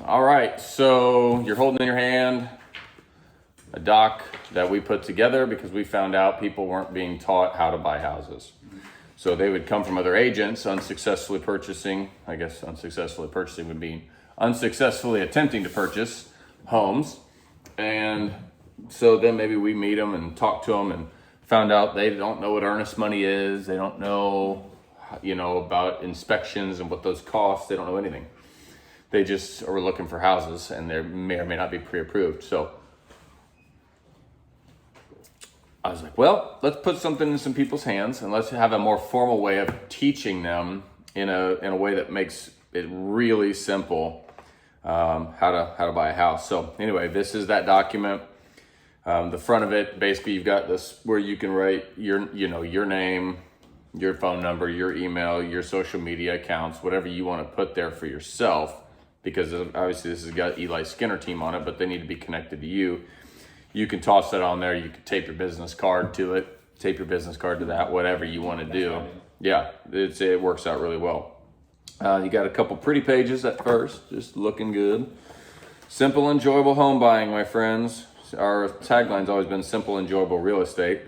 All right, so you're holding in your hand a doc that we put together because we found out people weren't being taught how to buy houses. So they would come from other agents unsuccessfully purchasing, I guess unsuccessfully purchasing would mean unsuccessfully attempting to purchase homes. And so then maybe we meet them and talk to them and found out they don't know what earnest money is. They don't know, about inspections and what those cost. They don't know anything. They just are looking for houses and they may or may not be pre-approved. So I was like, well, let's put something in some people's hands and let's have a more formal way of teaching them in a way that makes it really simple how to buy a house. So anyway, this is that document. The front of it, basically, you've got this where you can write your name, your phone number, your email, your social media accounts, whatever you want to put there for yourself, because obviously this has got Eli Skinner team on it, but they need to be connected to you. You can toss that on there. You can tape your business card to it, tape your business card to that, whatever you want to do. Yeah, it works out really well. You got a couple pretty pages at first, just looking good. Simple, enjoyable home buying, my friends. Our tagline's always been simple, enjoyable real estate.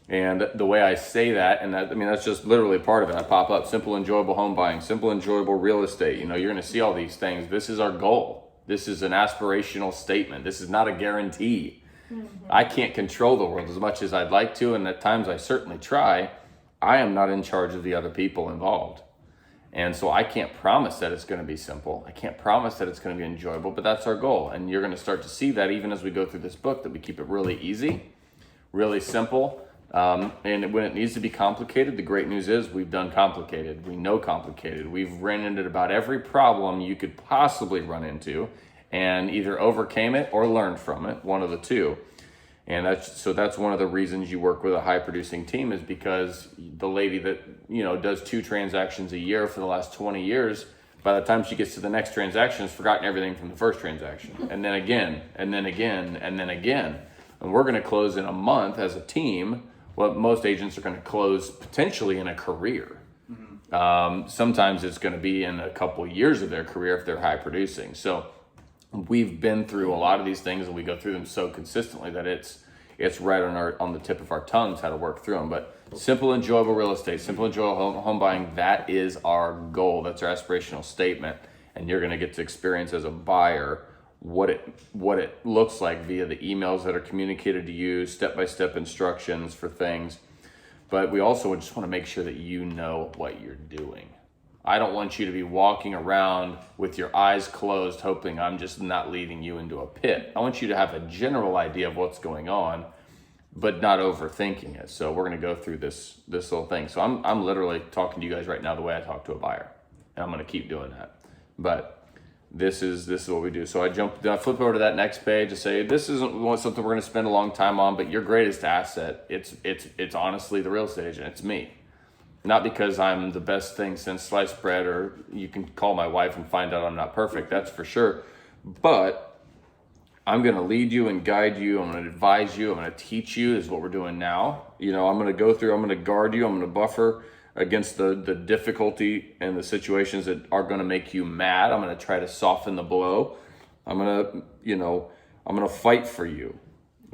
And the way I say that, that's just literally part of it. I pop up simple, enjoyable home buying, simple, enjoyable real estate. You're going to see all these things. This is our goal. This is an aspirational statement. This is not a guarantee. Mm-hmm. I can't control the world as much as I'd like to, and at times I certainly try. I am not in charge of the other people involved. And so I can't promise that it's going to be simple. I can't promise that it's going to be enjoyable, but that's our goal. And you're going to start to see that even as we go through this book, that we keep it really easy, really simple. And when it needs to be complicated, the great news is we've done complicated. We know complicated. We've ran into about every problem you could possibly run into and either overcame it or learned from it, one of the two. And that's one of the reasons you work with a high producing team, is because the lady that, does 2 transactions a year for the last 20 years, by the time she gets to the next transaction, has forgotten everything from the first transaction. And then again, and then again, and then again. And we're going to close in a month as a team what most agents are going to close potentially in a career. Mm-hmm. Sometimes it's going to be in a couple years of their career if they're high producing. So we've been through a lot of these things, and we go through them so consistently that it's right on the tip of our tongues how to work through them. But simple, enjoyable real estate, simple, enjoyable home buying, that is our goal. That's our aspirational statement. And you're going to get to experience as a buyer what it looks like via the emails that are communicated to you, step-by-step instructions for things. But we also just want to make sure that you know what you're doing. I don't want you to be walking around with your eyes closed, hoping I'm just not leading you into a pit. I want you to have a general idea of what's going on, but not overthinking it. So we're going to go through this little thing. So I'm literally talking to you guys right now the way I talk to a buyer, and I'm going to keep doing that. But this is what we do. So I flip over to that next page to say, this isn't something we're going to spend a long time on, but your greatest asset, it's honestly the real estate agent. It's me. Not because I'm the best thing since sliced bread, or you can call my wife and find out I'm not perfect, that's for sure. But I'm going to lead you and guide you. I'm going to advise you. I'm going to teach you, is what we're doing now. I'm going to go through, I'm going to guard you. I'm going to buffer against the difficulty and the situations that are going to make you mad. I'm going to try to soften the blow. I'm going to fight for you.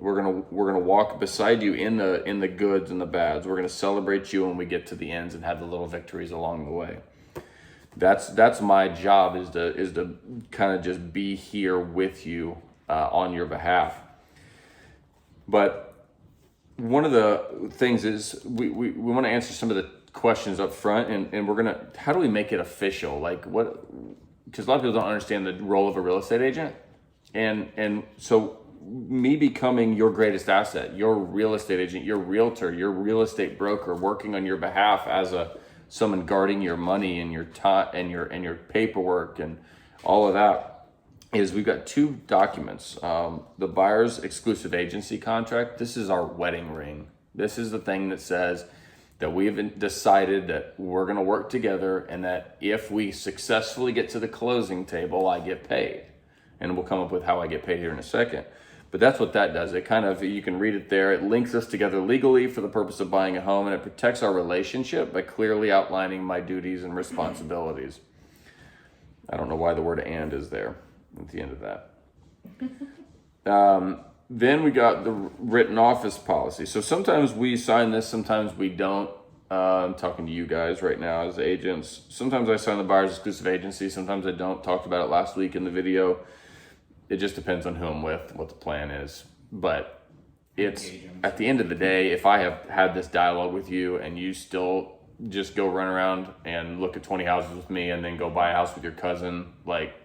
We're gonna walk beside you in the goods and the bads. We're gonna celebrate you when we get to the ends and have the little victories along the way. That's my job, is to kind of just be here with you on your behalf. But one of the things is we want to answer some of the questions up front, and we're gonna, how do we make it official? Like what? Because a lot of people don't understand the role of a real estate agent, and so me becoming your greatest asset, your real estate agent, your realtor, your real estate broker, working on your behalf as someone guarding your money and your time and your paperwork and all of that, is we've got 2 documents. The buyer's exclusive agency contract. This is our wedding ring. This is the thing that says that we've decided that we're going to work together, and that if we successfully get to the closing table, I get paid. And we'll come up with how I get paid here in a second. But that's what that does. It kind of, you can read it there. It links us together legally for the purpose of buying a home, and it protects our relationship by clearly outlining my duties and responsibilities. I don't know why the word "and" is there. at the end of that. Then we got the written office policy. So sometimes we sign this, sometimes we don't. I'm talking to you guys right now as agents. Sometimes I sign the buyer's exclusive agency, sometimes I don't. Talked about it last week in the video. It just depends on who I'm with, what the plan is. But it's, at the end of the day, if I have had this dialogue with you and you still just go run around and look at 20 houses with me and then go buy a house with your cousin, like,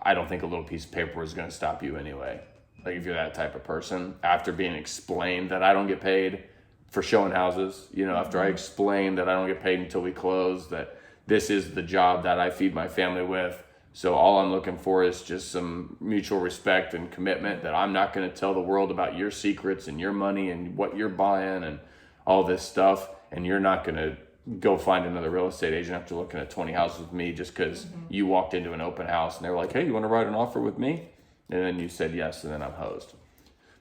I don't think a little piece of paper is going to stop you anyway. Like, if you're that type of person, after being explained that I don't get paid for showing houses, you know, after I explain that I don't get paid until we close, that this is the job that I feed my family with. So all I'm looking for is just some mutual respect and commitment that I'm not going to tell the world about your secrets and your money and what you're buying and all this stuff. And you're not going to go find another real estate agent after looking at 20 houses with me just because you walked into an open house and they were like, hey, you want to write an offer with me? And then you said yes, and then I'm hosed.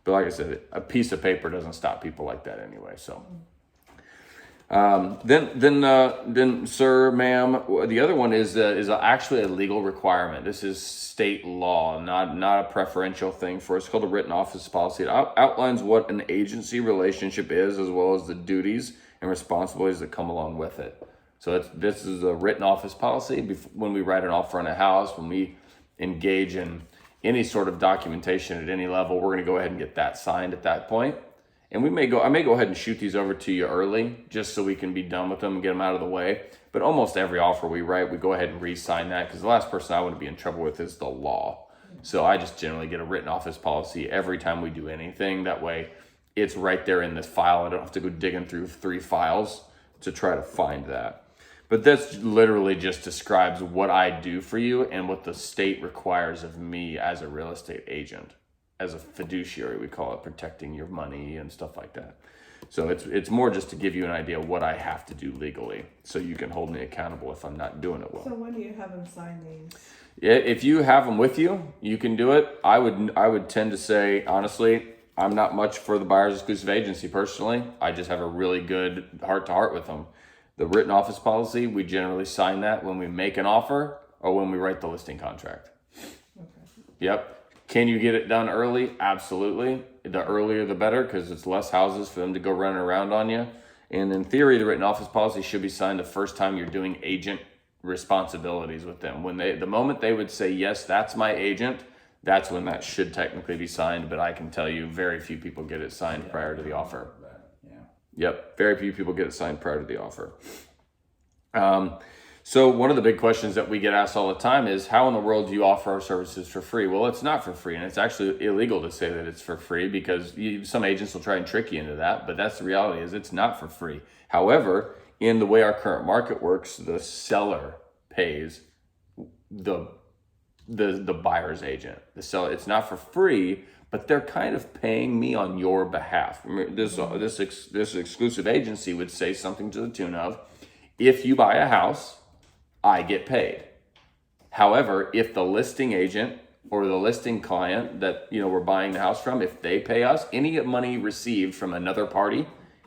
But like I said, a piece of paper doesn't stop people like that anyway. So then, sir, ma'am, the other one is actually a legal requirement. This is state law, not a preferential thing for us. It's called a written office policy. It outlines what an agency relationship is, as well as the duties and responsibilities that come along with it. So this is a written office policy. When we write an offer on a house, when we engage in any sort of documentation at any level, we're going to go ahead and get that signed at that point. And I may go ahead and shoot these over to you early just so we can be done with them and get them out of the way. But almost every offer we write, we go ahead and re-sign that, because the last person I want to be in trouble with is the law. So I just generally get a written office policy every time we do anything. That way it's right there in this file. I don't have to go digging through 3 files to try to find that. But this literally just describes what I do for you and what the state requires of me as a real estate agent. As a fiduciary, we call it, protecting your money and stuff like that. So it's more just to give you an idea of what I have to do legally, so you can hold me accountable if I'm not doing it well. So when do you have them sign these? Yeah, if you have them with you, you can do it. I would tend to say, honestly, I'm not much for the buyer's exclusive agency personally. I just have a really good heart-to-heart with them. The written office policy, we generally sign that when we make an offer or when we write the listing contract. Okay. Yep. Can you get it done early? Absolutely. The earlier the better, because it's less houses for them to go running around on you. And in theory, the written office policy should be signed the first time you're doing agent responsibilities with them. The moment they would say, yes, that's my agent, that's when that should technically be signed. But I can tell you, very few people get it signed prior to the offer. Yep, very few people get it signed prior to the offer. So one of the big questions that we get asked all the time is, how in the world do you offer our services for free? Well, it's not for free, and it's actually illegal to say that it's for free, because some agents will try and trick you into that, but that's the reality, is it's not for free. However, in the way our current market works, the seller pays the buyer's agent. The seller, it's not for free, but they're kind of paying me on your behalf. This exclusive agency would say something to the tune of, if you buy a house, I get paid. However, if the listing agent or the listing client that we're buying the house from, if they pay us, any money received from another party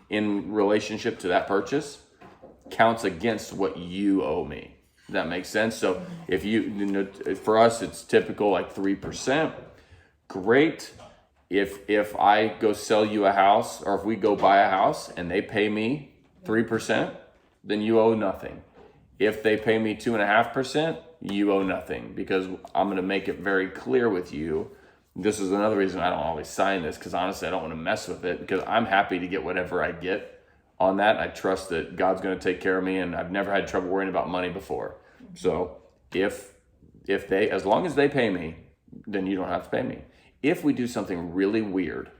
in relationship to that purchase counts against what you owe me. Does that make sense? So if for us, it's typical like 3%. Great. If I go sell you a house, or if we go buy a house and they pay me 3%, then you owe nothing. If they pay me 2.5%, you owe nothing, because I'm going to make it very clear with you. This is another reason I don't always sign this, because honestly, I don't want to mess with it, because I'm happy to get whatever I get on that. I trust that God's going to take care of me, and I've never had trouble worrying about money before. So if they, as long as they pay me, then you don't have to pay me. If we do something really weird,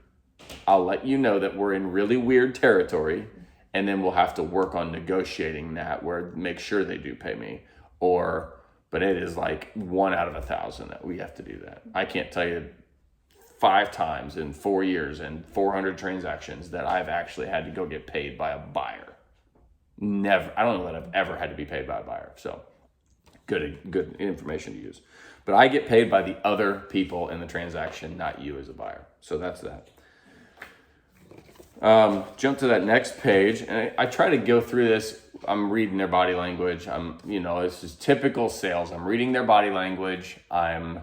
I'll let you know that we're in really weird territory, and then we'll have to work on negotiating that, where make sure they do pay me. But it is like 1 out of 1,000 that we have to do that. I can't tell you 5 times in 4 years and 400 transactions that I've actually had to go get paid by a buyer. Never. I don't know that I've ever had to be paid by a buyer. So good information to use. But I get paid by the other people in the transaction, not you as a buyer. So that's that. Jump to that next page, and I try to go through this. I'm reading their body language. This is typical sales. I'm reading their body language. I'm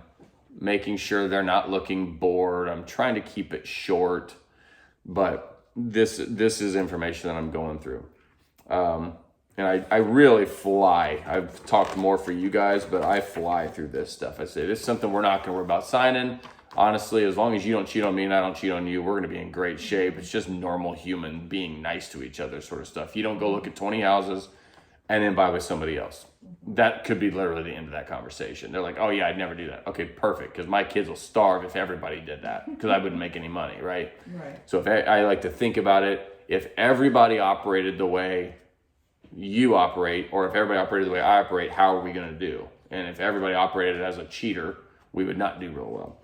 making sure they're not looking bored. I'm trying to keep it short, but this is information that I'm going through. And I really fly. I've talked more for you guys, but I fly through this stuff. I say, this is something we're not going to worry about signing. Honestly, as long as you don't cheat on me and I don't cheat on you, we're going to be in great shape. It's just normal human being nice to each other sort of stuff. You don't go look at 20 houses and then buy with somebody else. That could be literally the end of that conversation. They're like, oh yeah, I'd never do that. Okay, perfect, because my kids will starve if everybody did that, because I wouldn't make any money, right? Right. So if I like to think about it, if everybody operated the way you operate, or if everybody operated the way I operate, how are we going to do? And if everybody operated as a cheater, we would not do real well.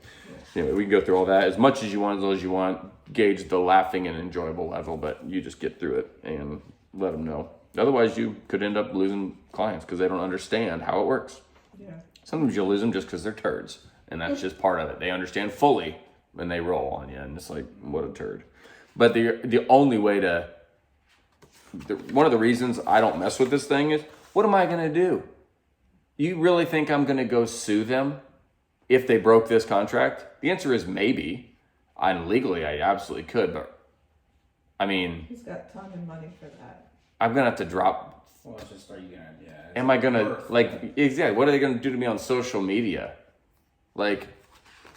Anyway, we can go through all that as much as you want, as little as you want. Gauge the laughing and enjoyable level, but you just get through it and let them know. Otherwise, you could end up losing clients because they don't understand how it works. Yeah. Sometimes you'll lose them just because they're turds, and that's just part of it. They understand fully when they roll on you, and it's like, what a turd. But the only way to, one of the reasons I don't mess with this thing is, what am I going to do? You really think I'm going to go sue them if they broke this contract? The answer is maybe. Legally, I absolutely could, but I mean, He's got a ton of money for that. I'm going to have to drop. Well, it's just, are you gonna, yeah. Am I going to, exactly, what are they going to do to me on social media? Like,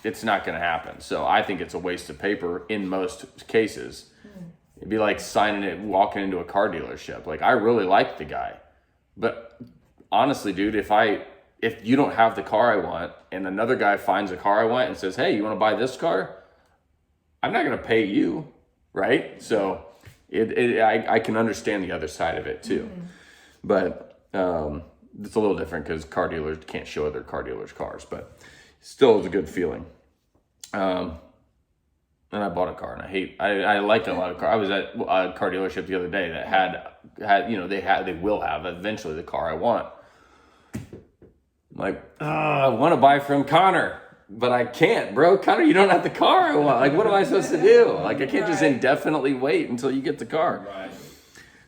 it's not going to happen. So I think it's a waste of paper in most cases. It'd be like walking into a car dealership. Like, I really like the guy, but honestly, dude, if you don't have the car I want and another guy finds a car I want and says, hey, you want to buy this car? I'm not going to pay you, right? So I can understand the other side of it too. But it's a little different because car dealers can't show other car dealers cars, but still is a good feeling. And I bought a car, and I liked a lot of cars. I was at a car dealership the other day that had they will have eventually the car I want. I'm like, I want to buy from Connor, but I can't, bro. Connor, you don't have the car I want. Like, what am I supposed to do? Like, I can't just indefinitely wait until you get the car. Right.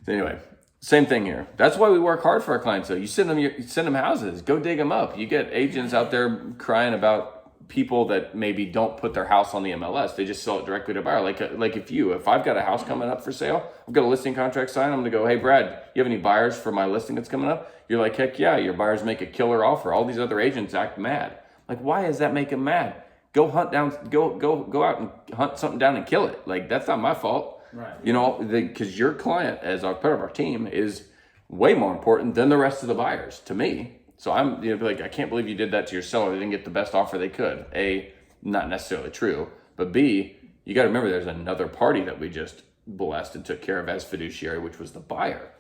So anyway, same thing here. That's why we work hard for our clients. So you send them houses, go dig them up. You get agents out there crying about people that maybe don't put their house on the MLS. They just sell it directly to a buyer. Like if I've got a house coming up for sale, I've got a listing contract signed, I'm gonna go, hey Brad, you have any buyers for my listing that's coming up? You're like, heck yeah, your buyers make a killer offer. All these other agents act mad. Like, why does that make them mad? Go out and hunt something down and kill it. Like, that's not my fault. Right. Because your client, as a part of our team, is way more important than the rest of the buyers to me. So I'm like, I can't believe you did that to your seller. They didn't get the best offer they could. A, not necessarily true, but B, you got to remember there's another party that we just blessed and took care of as fiduciary, which was the buyer,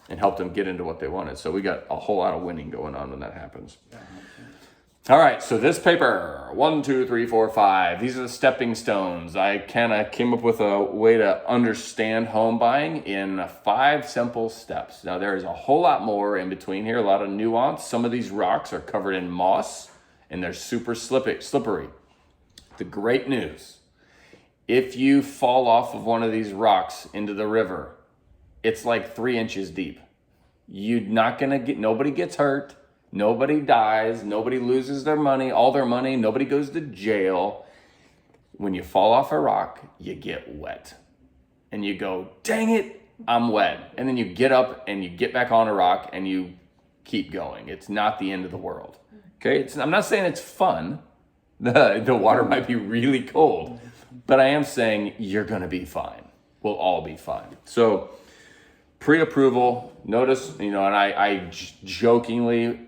and helped them get into what they wanted. So we got a whole lot of winning going on when that happens. All right, so this paper, 1, 2, 3, 4, 5. These are the stepping stones. I kind of came up with a way to understand home buying in 5 simple steps. Now, there is a whole lot more in between here, a lot of nuance. Some of these rocks are covered in moss, and they're super slippery. The great news, if you fall off of one of these rocks into the river, it's like 3 inches deep. You're not going to nobody gets hurt. Nobody dies, nobody loses all their money, nobody goes to jail. When you fall off a rock, you get wet. And you go, dang it, I'm wet. And then you get up and you get back on a rock and you keep going. It's not the end of the world. Okay, I'm not saying it's fun. The water might be really cold, but I am saying you're gonna be fine. We'll all be fine. So pre-approval, notice, and I jokingly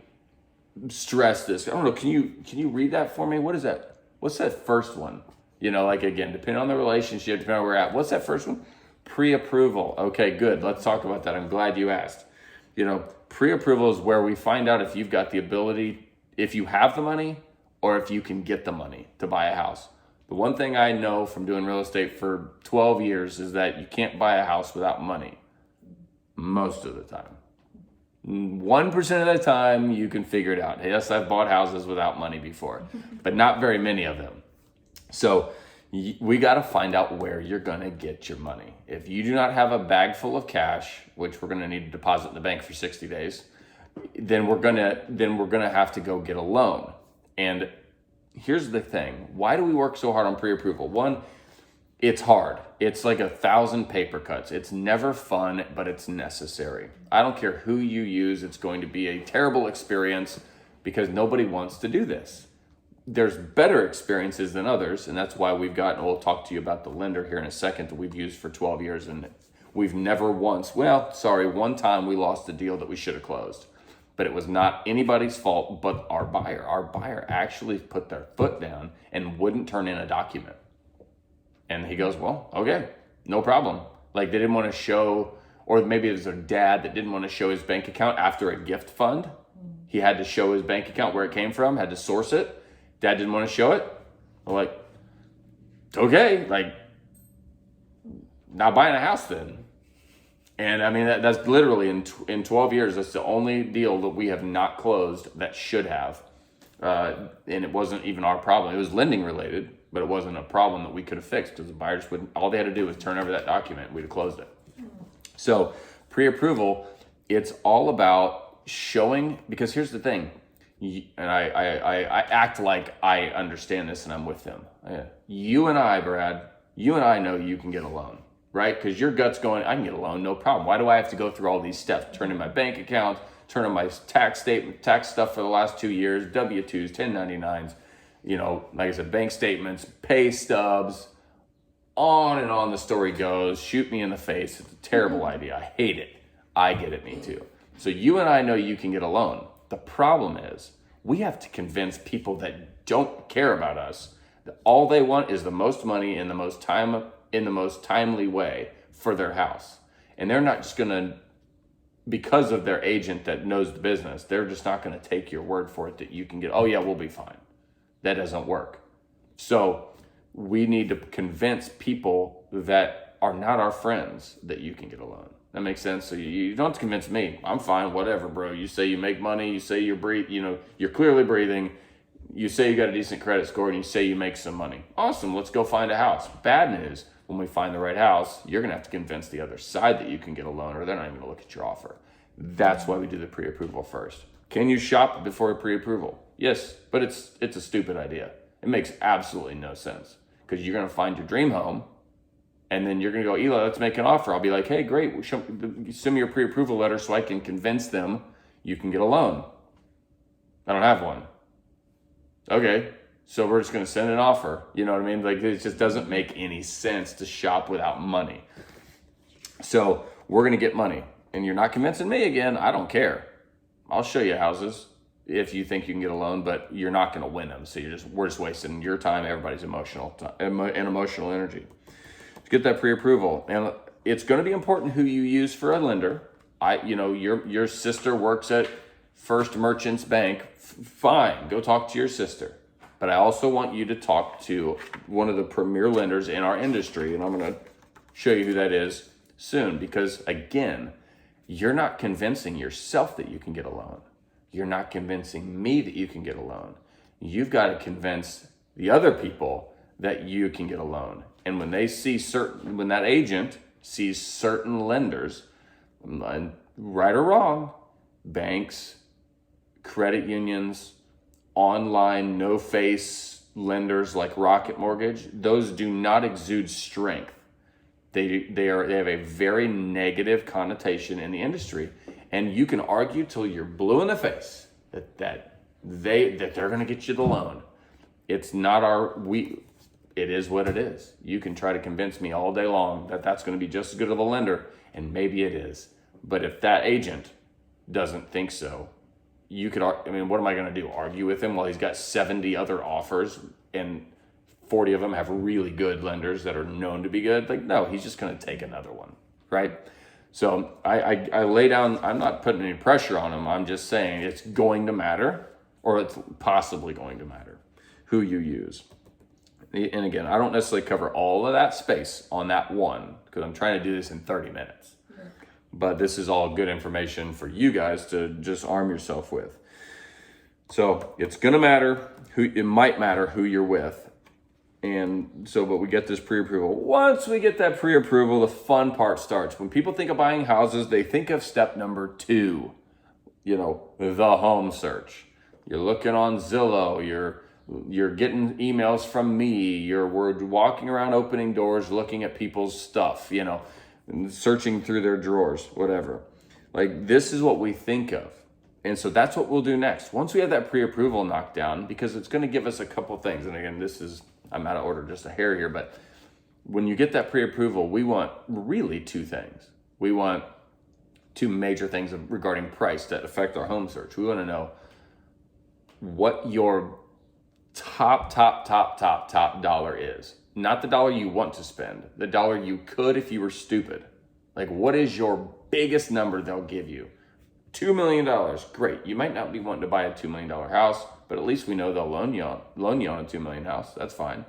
stress this. I don't know. Can you read that for me? What is that? What's that first one? Again, depending on the relationship, depending on where we're at. What's that first one? Pre-approval. Okay, good. Let's talk about that. I'm glad you asked. Pre-approval is where we find out if you've got the ability, if you have the money, or if you can get the money to buy a house. The one thing I know from doing real estate for 12 years is that you can't buy a house without money. Most of the time. 1% of the time you can figure it out. Yes, I've bought houses without money before, but not very many of them. So We got to find out where you're going to get your money. If you do not have a bag full of cash, which we're going to need to deposit in the bank for 60 days, then we're going to have to go get a loan. And here's the thing. Why do we work so hard on pre-approval? One, it's hard. It's like 1,000 paper cuts. It's never fun, but it's necessary. I don't care who you use. It's going to be a terrible experience because nobody wants to do this. There's better experiences than others, and that's why we'll talk to you about the lender here in a second that we've used for 12 years, and we've never one time we lost a deal that we should have closed. But it was not anybody's fault but our buyer. Our buyer actually put their foot down and wouldn't turn in a document. And he goes, well, okay, no problem. Like they didn't want to show, or maybe it was their dad that didn't want to show his bank account after a gift fund. He had to show his bank account where it came from, had to source it. Dad didn't want to show it. I'm like, okay, like, not buying a house then. And I mean, that's literally in 12 years, that's the only deal that we have not closed that should have. And it wasn't even our problem. It was lending related, but it wasn't a problem that we could have fixed because the buyers all they had to do was turn over that document. We'd have closed it. So pre-approval, it's all about showing, because here's the thing. And I act like I understand this and I'm with them. You and I, Brad, know you can get a loan, right? Because your gut's going, I can get a loan, no problem. Why do I have to go through all these steps? Turn in my bank account, turn in my tax statement, tax stuff for the last 2 years, W-2s, 1099s, like I said, bank statements, pay stubs, on and on the story goes. Shoot me in the face. It's a terrible idea. I hate it. I get it, me too. So you and I know you can get a loan. The problem is we have to convince people that don't care about us that all they want is the most money in the most timely way for their house. And they're not just going to, because of their agent that knows the business, they're just not going to take your word for it that you can get, oh yeah, we'll be fine. That doesn't work. So we need to convince people that are not our friends that you can get a loan. That makes sense. So you don't have to convince me. I'm fine, whatever, bro. You say you make money. You say you're clearly breathing. You say you got a decent credit score, and you say you make some money. Awesome. Let's go find a house. Bad news. When we find the right house, you're gonna have to convince the other side that you can get a loan, or they're not even gonna look at your offer. That's why we do the pre-approval first. Can you shop before a pre-approval? Yes, but it's a stupid idea. It makes absolutely no sense because you're gonna find your dream home. And then you're going to go, Eli, let's make an offer. I'll be like, hey, great. Send me your pre-approval letter so I can convince them you can get a loan. I don't have one. Okay. So we're just going to send an offer. You know what I mean? Like it just doesn't make any sense to shop without money. So we're going to get money. And you're not convincing me again. I don't care. I'll show you houses if you think you can get a loan, but you're not going to win them. So we're just wasting your time, everybody's emotional energy. Get that pre-approval, and it's going to be important who you use for a lender. Your sister works at First Merchants Bank. Fine, go talk to your sister. But I also want you to talk to one of the premier lenders in our industry, and I'm going to show you who that is soon. Because again, you're not convincing yourself that you can get a loan. You're not convincing me that you can get a loan. You've got to convince the other people that you can get a loan. And when that agent sees certain lenders, right or wrong, banks, credit unions, online no-face lenders like Rocket Mortgage, those do not exude strength. They have a very negative connotation in the industry, and you can argue till you're blue in the face that they're going to get you the loan. It's not it is what it is. You can try to convince me all day long that that's going to be just as good of a lender, and maybe it is. But if that agent doesn't think so, what am I going to do? Argue with him while he's got 70 other offers and 40 of them have really good lenders that are known to be good? Like, no, he's just going to take another one, right? So I lay down, I'm not putting any pressure on him. I'm just saying it's going to matter, or it's possibly going to matter who you use. And again, I don't necessarily cover all of that space on that one because I'm trying to do this in 30 minutes. Yeah. But this is all good information for you guys to just arm yourself with. So it's going to matter it might matter who you're with. And so, but we get this pre-approval. Once we get that pre-approval, the fun part starts. When people think of buying houses, they think of step number 2, the home search. You're looking on Zillow, you're getting emails from me, we're walking around opening doors, looking at people's stuff, and searching through their drawers, whatever. Like, this is what we think of. And so that's what we'll do next. Once we have that pre-approval knocked down, because it's going to give us a couple things. And again, I'm out of order just a hair here, but when you get that pre-approval, we want really 2 things. We want 2 major things regarding price that affect our home search. We want to know what your top dollar is. Not the dollar you want to spend, the dollar you could if you were stupid. Like, what is your biggest number they'll give you? $2 million, great. You might not be wanting to buy a $2 million house, but at least we know they'll loan you on a $2 million house. That's fine.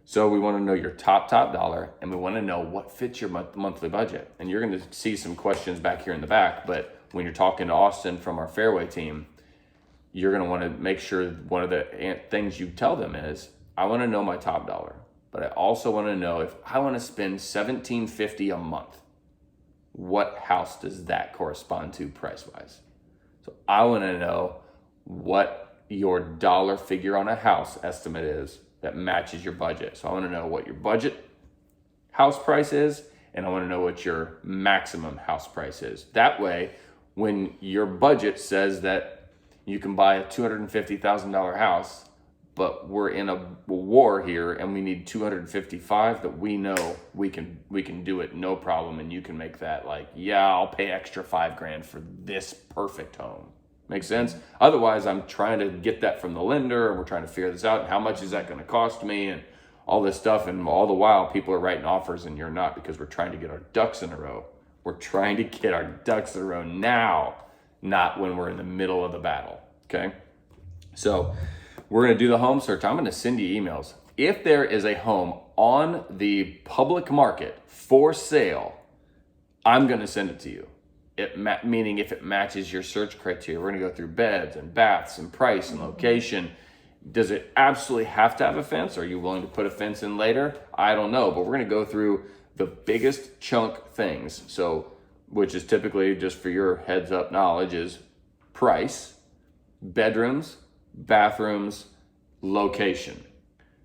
So we want to know your top dollar, and we want to know what fits your monthly budget. And you're going to see some questions back here in the back, but when you're talking to Austin from our Fairway team, you're going to want to make sure one of the things you tell them is, I want to know my top dollar, but I also want to know if I want to spend $1,750 a month, what house does that correspond to price-wise? So I want to know what your dollar figure on a house estimate is that matches your budget. So I want to know what your budget house price is, and I want to know what your maximum house price is. That way, when your budget says that you can buy a $250,000 house, but we're in a war here and we need 255, that we know we can do it no problem, and you can make that like, yeah, I'll pay extra $5,000 for this perfect home. Make sense? Otherwise, I'm trying to get that from the lender, and we're trying to figure this out. And how much is that going to cost me, and all this stuff. And all the while, people are writing offers and you're not, because we're trying to get our ducks in a row. We're trying to get our ducks in a row now, not when we're in the middle of the battle. Okay? So we're going to do the home search. I'm going to send you emails. If there is a home on the public market for sale, I'm going to send it to you. Meaning if it matches your search criteria. We're going to go through beds and baths and price and location. Does it absolutely have to have a fence? Are you willing to put a fence in later? I don't know, but we're going to go through the biggest chunk things. So, which is typically, just for your heads up knowledge, is price, bedrooms, bathrooms, location.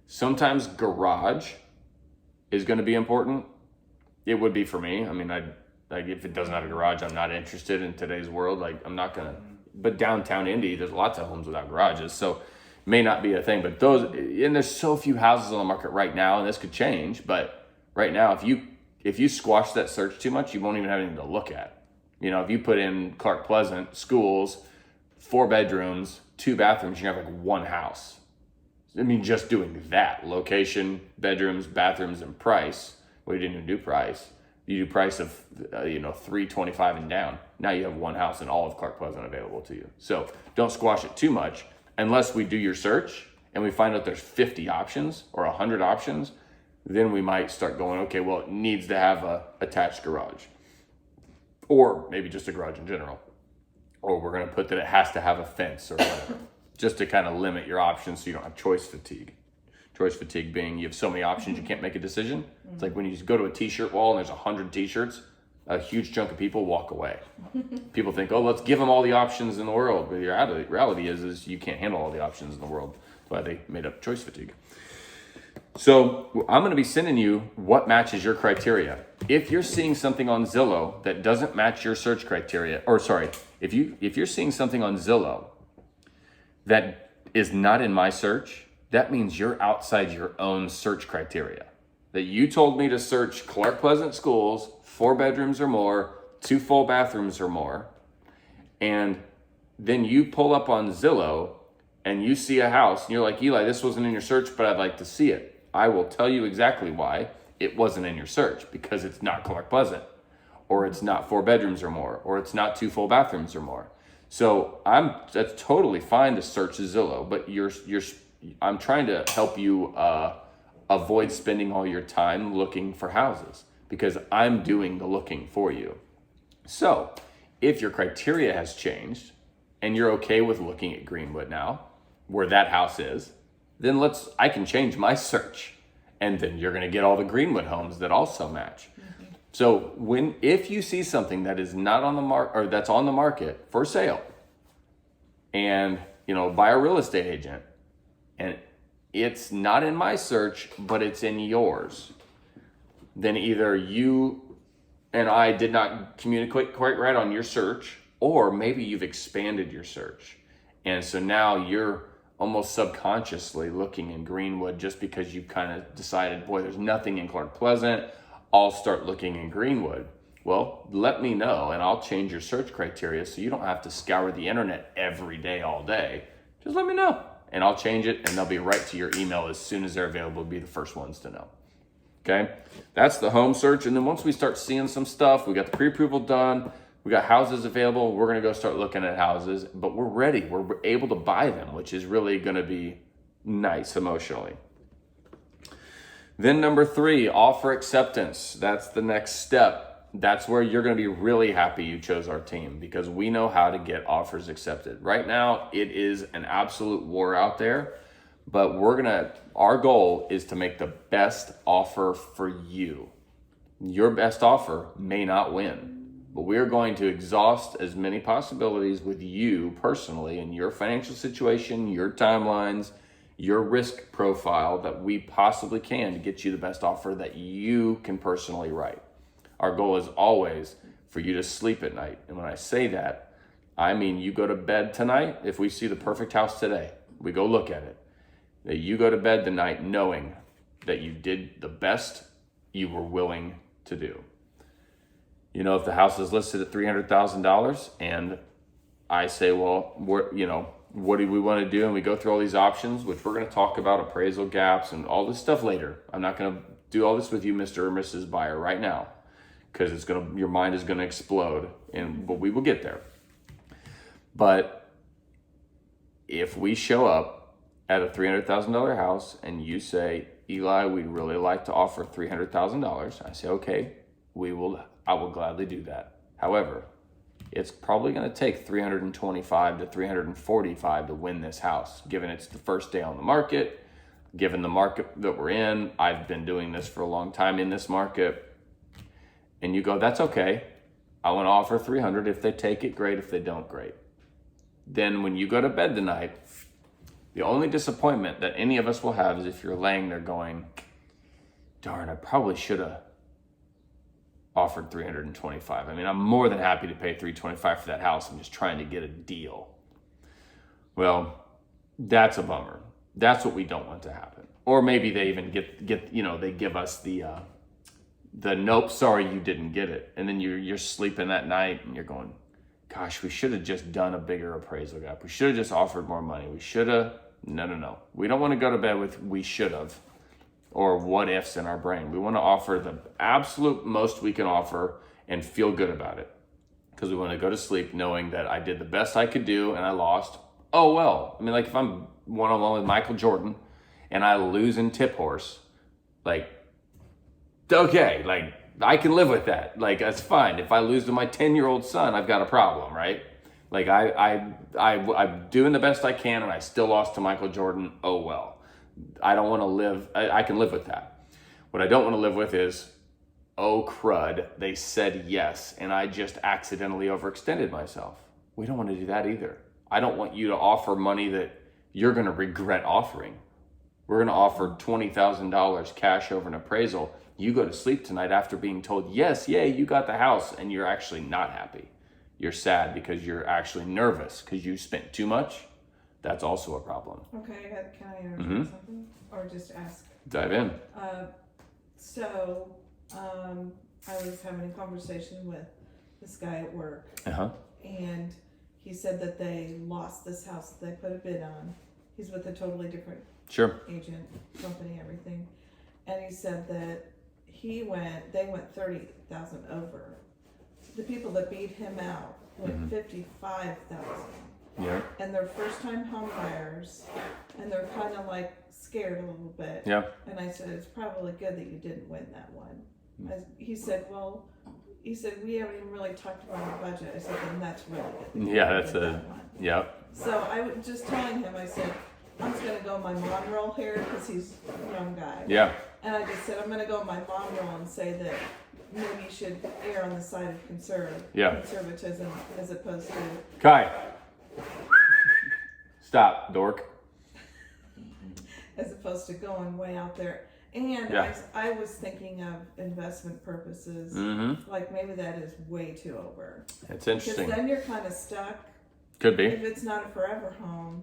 Sometimes garage is going to be important. It would be for me. I mean, if it doesn't have a garage, I'm not interested in today's world. Like, I'm not going to, but downtown Indy, there's lots of homes without garages. So may not be a thing, but there's so few houses on the market right now, and this could change. But right now, if you squash that search too much, you won't even have anything to look at. If you put in Clark Pleasant schools, 4 bedrooms, 2 bathrooms, you have like 1 house. I mean, just doing that, location, bedrooms, bathrooms, and price. Well, you didn't even do price. You do price of, $325 and down. Now you have 1 house in all of Clark Pleasant available to you. So don't squash it too much, unless we do your search and we find out there's 50 options or 100 options. Then we might start going, okay, well, it needs to have a attached garage, or maybe just a garage in general. Or we're going to put that it has to have a fence or whatever, just to kind of limit your options so you don't have choice fatigue. Choice fatigue being you have so many options you can't make a decision. It's like when you go to a t-shirt wall and there's 100 t-shirts, a huge chunk of people walk away. People think, oh, let's give them all the options in the world. But the reality is you can't handle all the options in the world. That's why they made up choice fatigue. So I'm going to be sending you what matches your criteria. If you're seeing something on Zillow that doesn't match your search criteria, if you're seeing something on Zillow that is not in my search, that means you're outside your own search criteria. That you told me to search Clark Pleasant schools, 4 bedrooms or more, 2 full bathrooms or more, and then you pull up on Zillow and you see a house and you're like, Eli, this wasn't in your search, but I'd like to see it. I will tell you exactly why it wasn't in your search, because it's not Clark Pleasant, or it's not 4 bedrooms or more, or it's not 2 full bathrooms or more. So that's totally fine to search Zillow, but I'm trying to help you avoid spending all your time looking for houses, because I'm doing the looking for you. So if your criteria has changed and you're okay with looking at Greenwood now, where that house is, then I can change my search. And then you're going to get all the Greenwood homes that also match. So if you see something that is not on the market or that's on the market for sale, and by a real estate agent, and it's not in my search but it's in yours, then either you and I did not communicate quite right on your search, or maybe you've expanded your search, and so now you're almost subconsciously looking in Greenwood just because you kind of decided, boy, there's nothing in Clark Pleasant, I'll start looking in Greenwood. Well, let me know and I'll change your search criteria so you don't have to scour the internet every day, all day. Just let me know and I'll change it, and they'll be right to your email as soon as they're available to be the first ones to know. Okay, that's the home search. And then once we start seeing some stuff, we got the pre-approval done, we got houses available, we're gonna go start looking at houses, but we're ready, we're able to buy them, which is really gonna be nice emotionally. Then number 3, offer acceptance. That's the next step. That's where you're gonna be really happy you chose our team, because we know how to get offers accepted. Right now, it is an absolute war out there, but our goal is to make the best offer for you. Your best offer may not win, but we're going to exhaust as many possibilities with you personally and your financial situation, your timelines, your risk profile that we possibly can to get you the best offer that you can personally write. Our goal is always for you to sleep at night. And when I say that, I mean you go to bed tonight. If we see the perfect house today, we go look at it, that you go to bed tonight knowing that you did the best you were willing to do. If the house is listed at $300,000 and I say, well, what do we want to do? And we go through all these options, which we're going to talk about appraisal gaps and all this stuff later. I'm not going to do all this with you, Mr. or Mrs. Buyer, right now, because your mind is going to explode, but we will get there. But if we show up at a $300,000 house and you say, Eli, we'd really like to offer $300,000, I say, okay, I will gladly do that. However, it's probably going to take 325 to 345 to win this house, given it's the first day on the market, given the market that we're in. I've been doing this for a long time in this market. And you go, that's okay. I want to offer 300. If they take it, great. If they don't, great. Then when you go to bed tonight, the only disappointment that any of us will have is if you're laying there going, darn, I probably should have offered 325. I mean, I'm more than happy to pay 325 for that house. I'm just trying to get a deal. Well, that's a bummer. That's what we don't want to happen. Or maybe they even they give us the nope, sorry, you didn't get it. And then you're sleeping that night and you're going, gosh, we should have just done a bigger appraisal gap. We should have just offered more money. We should have. No. We don't want to go to bed with we should have or what ifs in our brain. We want to offer the absolute most we can offer and feel good about it, because we want to go to sleep knowing that I did the best I could do and I lost. Oh, well, I mean, like if I'm one-on-one with Michael Jordan and I lose in tip horse, okay, I can live with that. That's fine. If I lose to my 10-year-old son, I've got a problem, right? I'm doing the best I can and I still lost to Michael Jordan. Oh, well. I don't want to live. I can live with that. What I don't want to live with is, oh, crud, they said yes and I just accidentally overextended myself. We don't want to do that either. I don't want you to offer money that you're going to regret offering. We're going to offer $20,000 cash over an appraisal. You go to sleep tonight after being told, yes, yay, you got the house, and you're actually not happy. You're sad because you're actually nervous because you spent too much. That's also a problem. Okay, can I interrupt something? Or just ask? Dive in. I was having a conversation with this guy at work. And he said that they lost this house that they put a bid on. He's with a totally different agent, company, everything. And he said that they went 30,000 over. The people that beat him out went 55,000. Yeah. And they're first time home buyers and they're kind of scared a little bit. Yeah. And I said, it's probably good that you didn't win that one. He said, we haven't even really talked about our budget. I said, then that's really good. Yeah, that's a, yeah. So I was just telling him, I said, I was gonna go my mom role here because he's a young guy. Yeah. And I just said, I'm gonna go my mom role and say that maybe you should err on the side of conservatism as opposed to. Kai. Stop, dork. As opposed to going way out there. And I was thinking of investment purposes. Like maybe that is way too over. It's interesting. Because then you're kind of stuck. Could be. If it's not a forever home,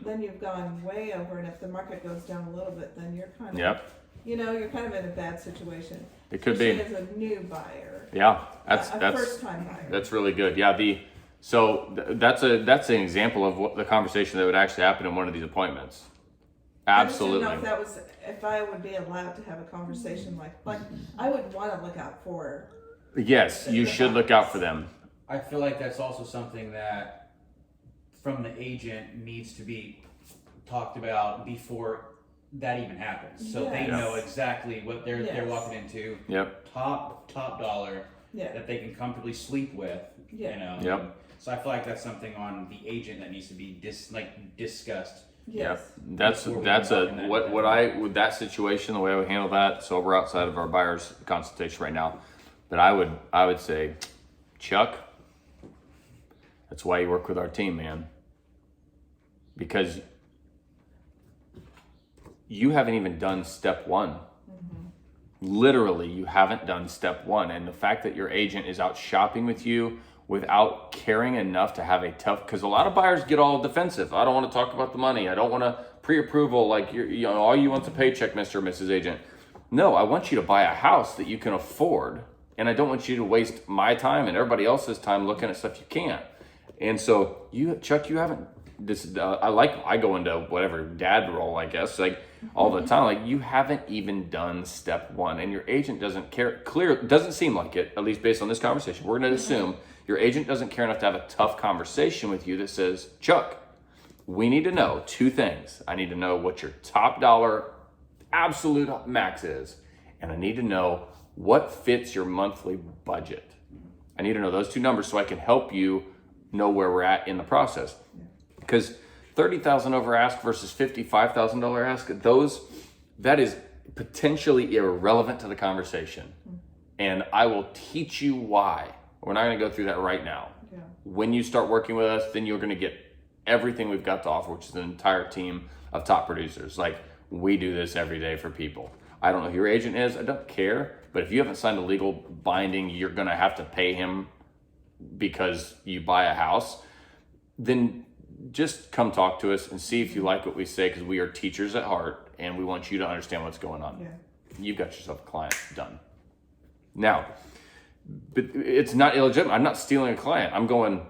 then you've gone way over. And if the market goes down a little bit, then you're kind of, you're kind of in a bad situation. It could be. As a new buyer. Yeah, that's first time buyer. That's really good. Yeah, that's an example of what the conversation that would actually happen in one of these appointments. Absolutely. I just didn't know if I would be allowed to have a conversation like I would want to look out for. Yes, you should look out for them. I feel like that's also something that from the agent needs to be talked about before that even happens, so they know exactly what they're walking into. Yep. Top dollar that they can comfortably sleep with. Yeah. You know. Yep. So I feel like that's something on the agent that needs to be discussed. Yes. With that situation, the way I would handle that. So we're outside of our buyer's consultation right now, but I would say, Chuck, that's why you work with our team, man, because you haven't even done step one. Literally, you haven't done step one, and the fact that your agent is out shopping with you without caring enough to have a tough, because a lot of buyers get all defensive. I don't want to talk about the money. I don't want to pre-approval, like all you want's a paycheck, Mr. or Mrs. Agent. No, I want you to buy a house that you can afford, and I don't want you to waste my time and everybody else's time looking at stuff you can't. And so Chuck, you haven't. I go into whatever dad role, I guess, like all the time. Like you haven't even done step one, and your agent doesn't care. Doesn't seem like it, at least based on this conversation. We're going to assume your agent doesn't care enough to have a tough conversation with you that says, Chuck, we need to know two things. I need to know what your top dollar absolute max is, and I need to know what fits your monthly budget. I need to know those two numbers so I can help you know where we're at in the process. Because $30,000 over ask versus $55,000 ask, that is potentially irrelevant to the conversation. And I will teach you why. We're not going to go through that right now. Yeah. When you start working with us, then you're going to get everything we've got to offer, which is an entire team of top producers. Like, we do this every day for people. I don't know who your agent is. I don't care. But if you haven't signed a legal binding, you're going to have to pay him because you buy a house. Then just come talk to us and see if you like what we say, because we are teachers at heart and we want you to understand what's going on. Yeah. You've got yourself a client done. Now, but it's not illegitimate. I'm not stealing a client. I'm going,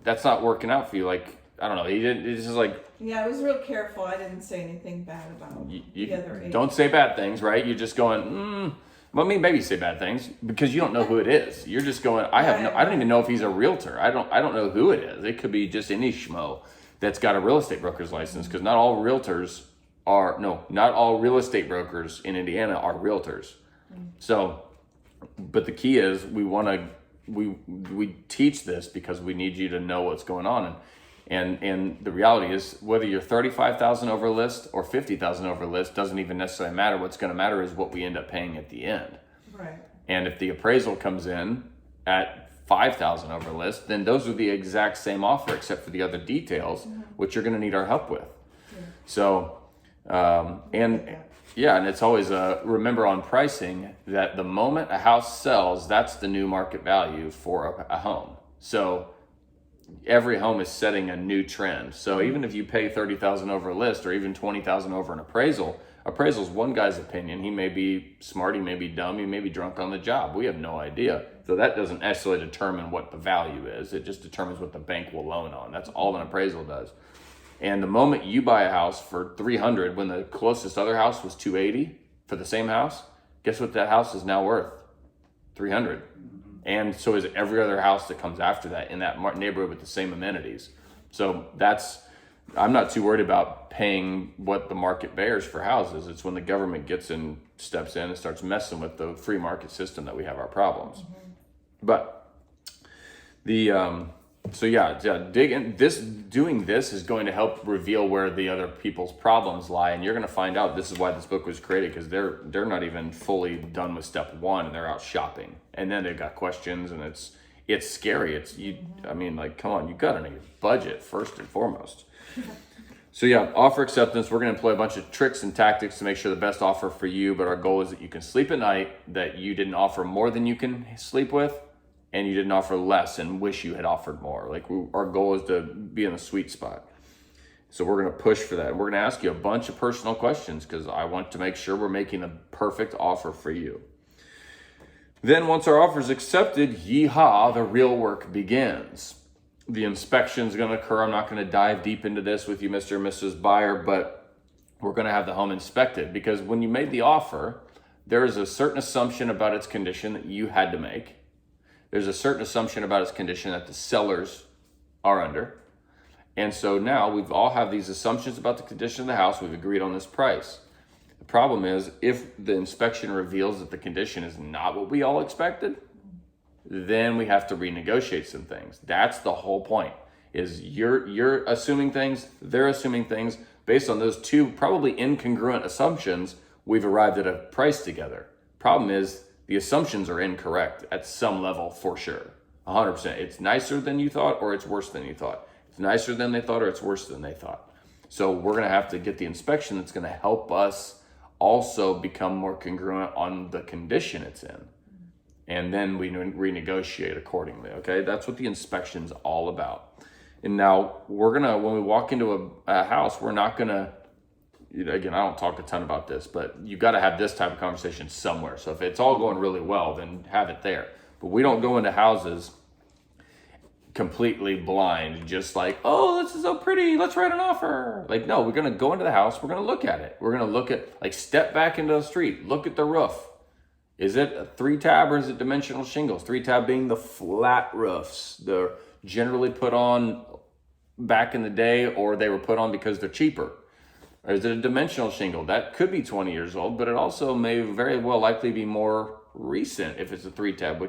that's not working out for you. Like, I don't know. It's just like. Yeah, I was real careful. I didn't say anything bad about the other agent. Don't say bad things, right? You're just going, well, maybe say bad things because you don't know who it is. You're just going, I don't even know if he's a realtor. I don't know who it is. It could be just any schmo that's got a real estate broker's license, because not all real estate brokers in Indiana are realtors. So, but the key is we teach this because we need you to know what's going on. And the reality is, whether you're 35,000 over list or 50,000 over list doesn't even necessarily matter. What's going to matter is what we end up paying at the end. Right. And if the appraisal comes in at 5,000 over list, then those are the exact same offer except for the other details, which you're going to need our help with. Yeah. So, and it's always remember on pricing that the moment a house sells, that's the new market value for a home. So every home is setting a new trend. So even if you pay 30,000 over a list or even 20,000 over an appraisal's one guy's opinion. He may be smart, he may be dumb, he may be drunk on the job. We have no idea. So that doesn't necessarily determine what the value is. It just determines what the bank will loan on. That's all an appraisal does. And the moment you buy a house for 300 when the closest other house was 280 for the same house, guess what that house is now worth? 300. And so is every other house that comes after that in that neighborhood with the same amenities. So I'm not too worried about paying what the market bears for houses. It's when the government steps in and starts messing with the free market system that we have our problems. But So yeah, dig in. Doing this is going to help reveal where the other people's problems lie, and you're going to find out this is why this book was created, because they're not even fully done with step one, and they're out shopping, and then they've got questions, and it's scary. I mean, like, come on, you got to know your budget first and foremost. So yeah, offer acceptance. We're going to employ a bunch of tricks and tactics to make sure the best offer for you, but our goal is that you can sleep at night, that you didn't offer more than you can sleep with, and you didn't offer less and wish you had offered more. Like, our goal is to be in the sweet spot. So we're going to push for that. We're going to ask you a bunch of personal questions because I want to make sure we're making a perfect offer for you. Then once our offer is accepted, yeehaw, the real work begins. The inspection is going to occur. I'm not going to dive deep into this with you, Mr. and Mrs. Buyer, but we're going to have the home inspected, because when you made the offer, there is a certain assumption about its condition that you had to make. There's a certain assumption about its condition that the sellers are under. And so now we've all have these assumptions about the condition of the house. We've agreed on this price. The problem is, if the inspection reveals that the condition is not what we all expected, then we have to renegotiate some things. That's the whole point, is you're assuming things, they're assuming things. Based on those two probably incongruent assumptions, we've arrived at a price together. Problem is, the assumptions are incorrect at some level for sure. 100%. It's nicer than you thought, or it's worse than you thought. It's nicer than they thought, or it's worse than they thought. So we're going to have to get the inspection that's going to help us also become more congruent on the condition it's in. And then we renegotiate accordingly, okay? That's what the inspection's all about. And now when we walk into a house, we're not gonna, again, I don't talk a ton about this, but you gotta have this type of conversation somewhere. So if it's all going really well, then have it there. But we don't go into houses completely blind, just like, oh, this is so pretty, let's write an offer. Like, no, we're gonna go into the house, we're gonna look at it. We're gonna look at, like, step back into the street, look at the roof. Is it a 3-tab or is it dimensional shingles? 3-tab being the flat roofs. They're generally put on back in the day, or they were put on because they're cheaper. Or is it a dimensional shingle? That could be 20 years old, but it also may very well likely be more recent if it's a 3-tab,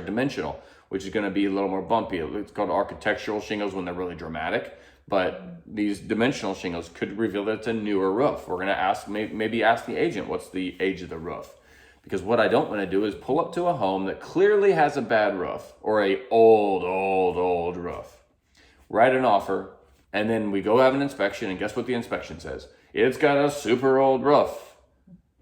dimensional, which is going to be a little more bumpy. It's called architectural shingles when they're really dramatic. But these dimensional shingles could reveal that it's a newer roof. We're going to maybe ask the agent, what's the age of the roof? Because what I don't want to do is pull up to a home that clearly has a bad roof or a old roof. Write an offer, and then we go have an inspection, and guess what the inspection says? It's got a super old roof.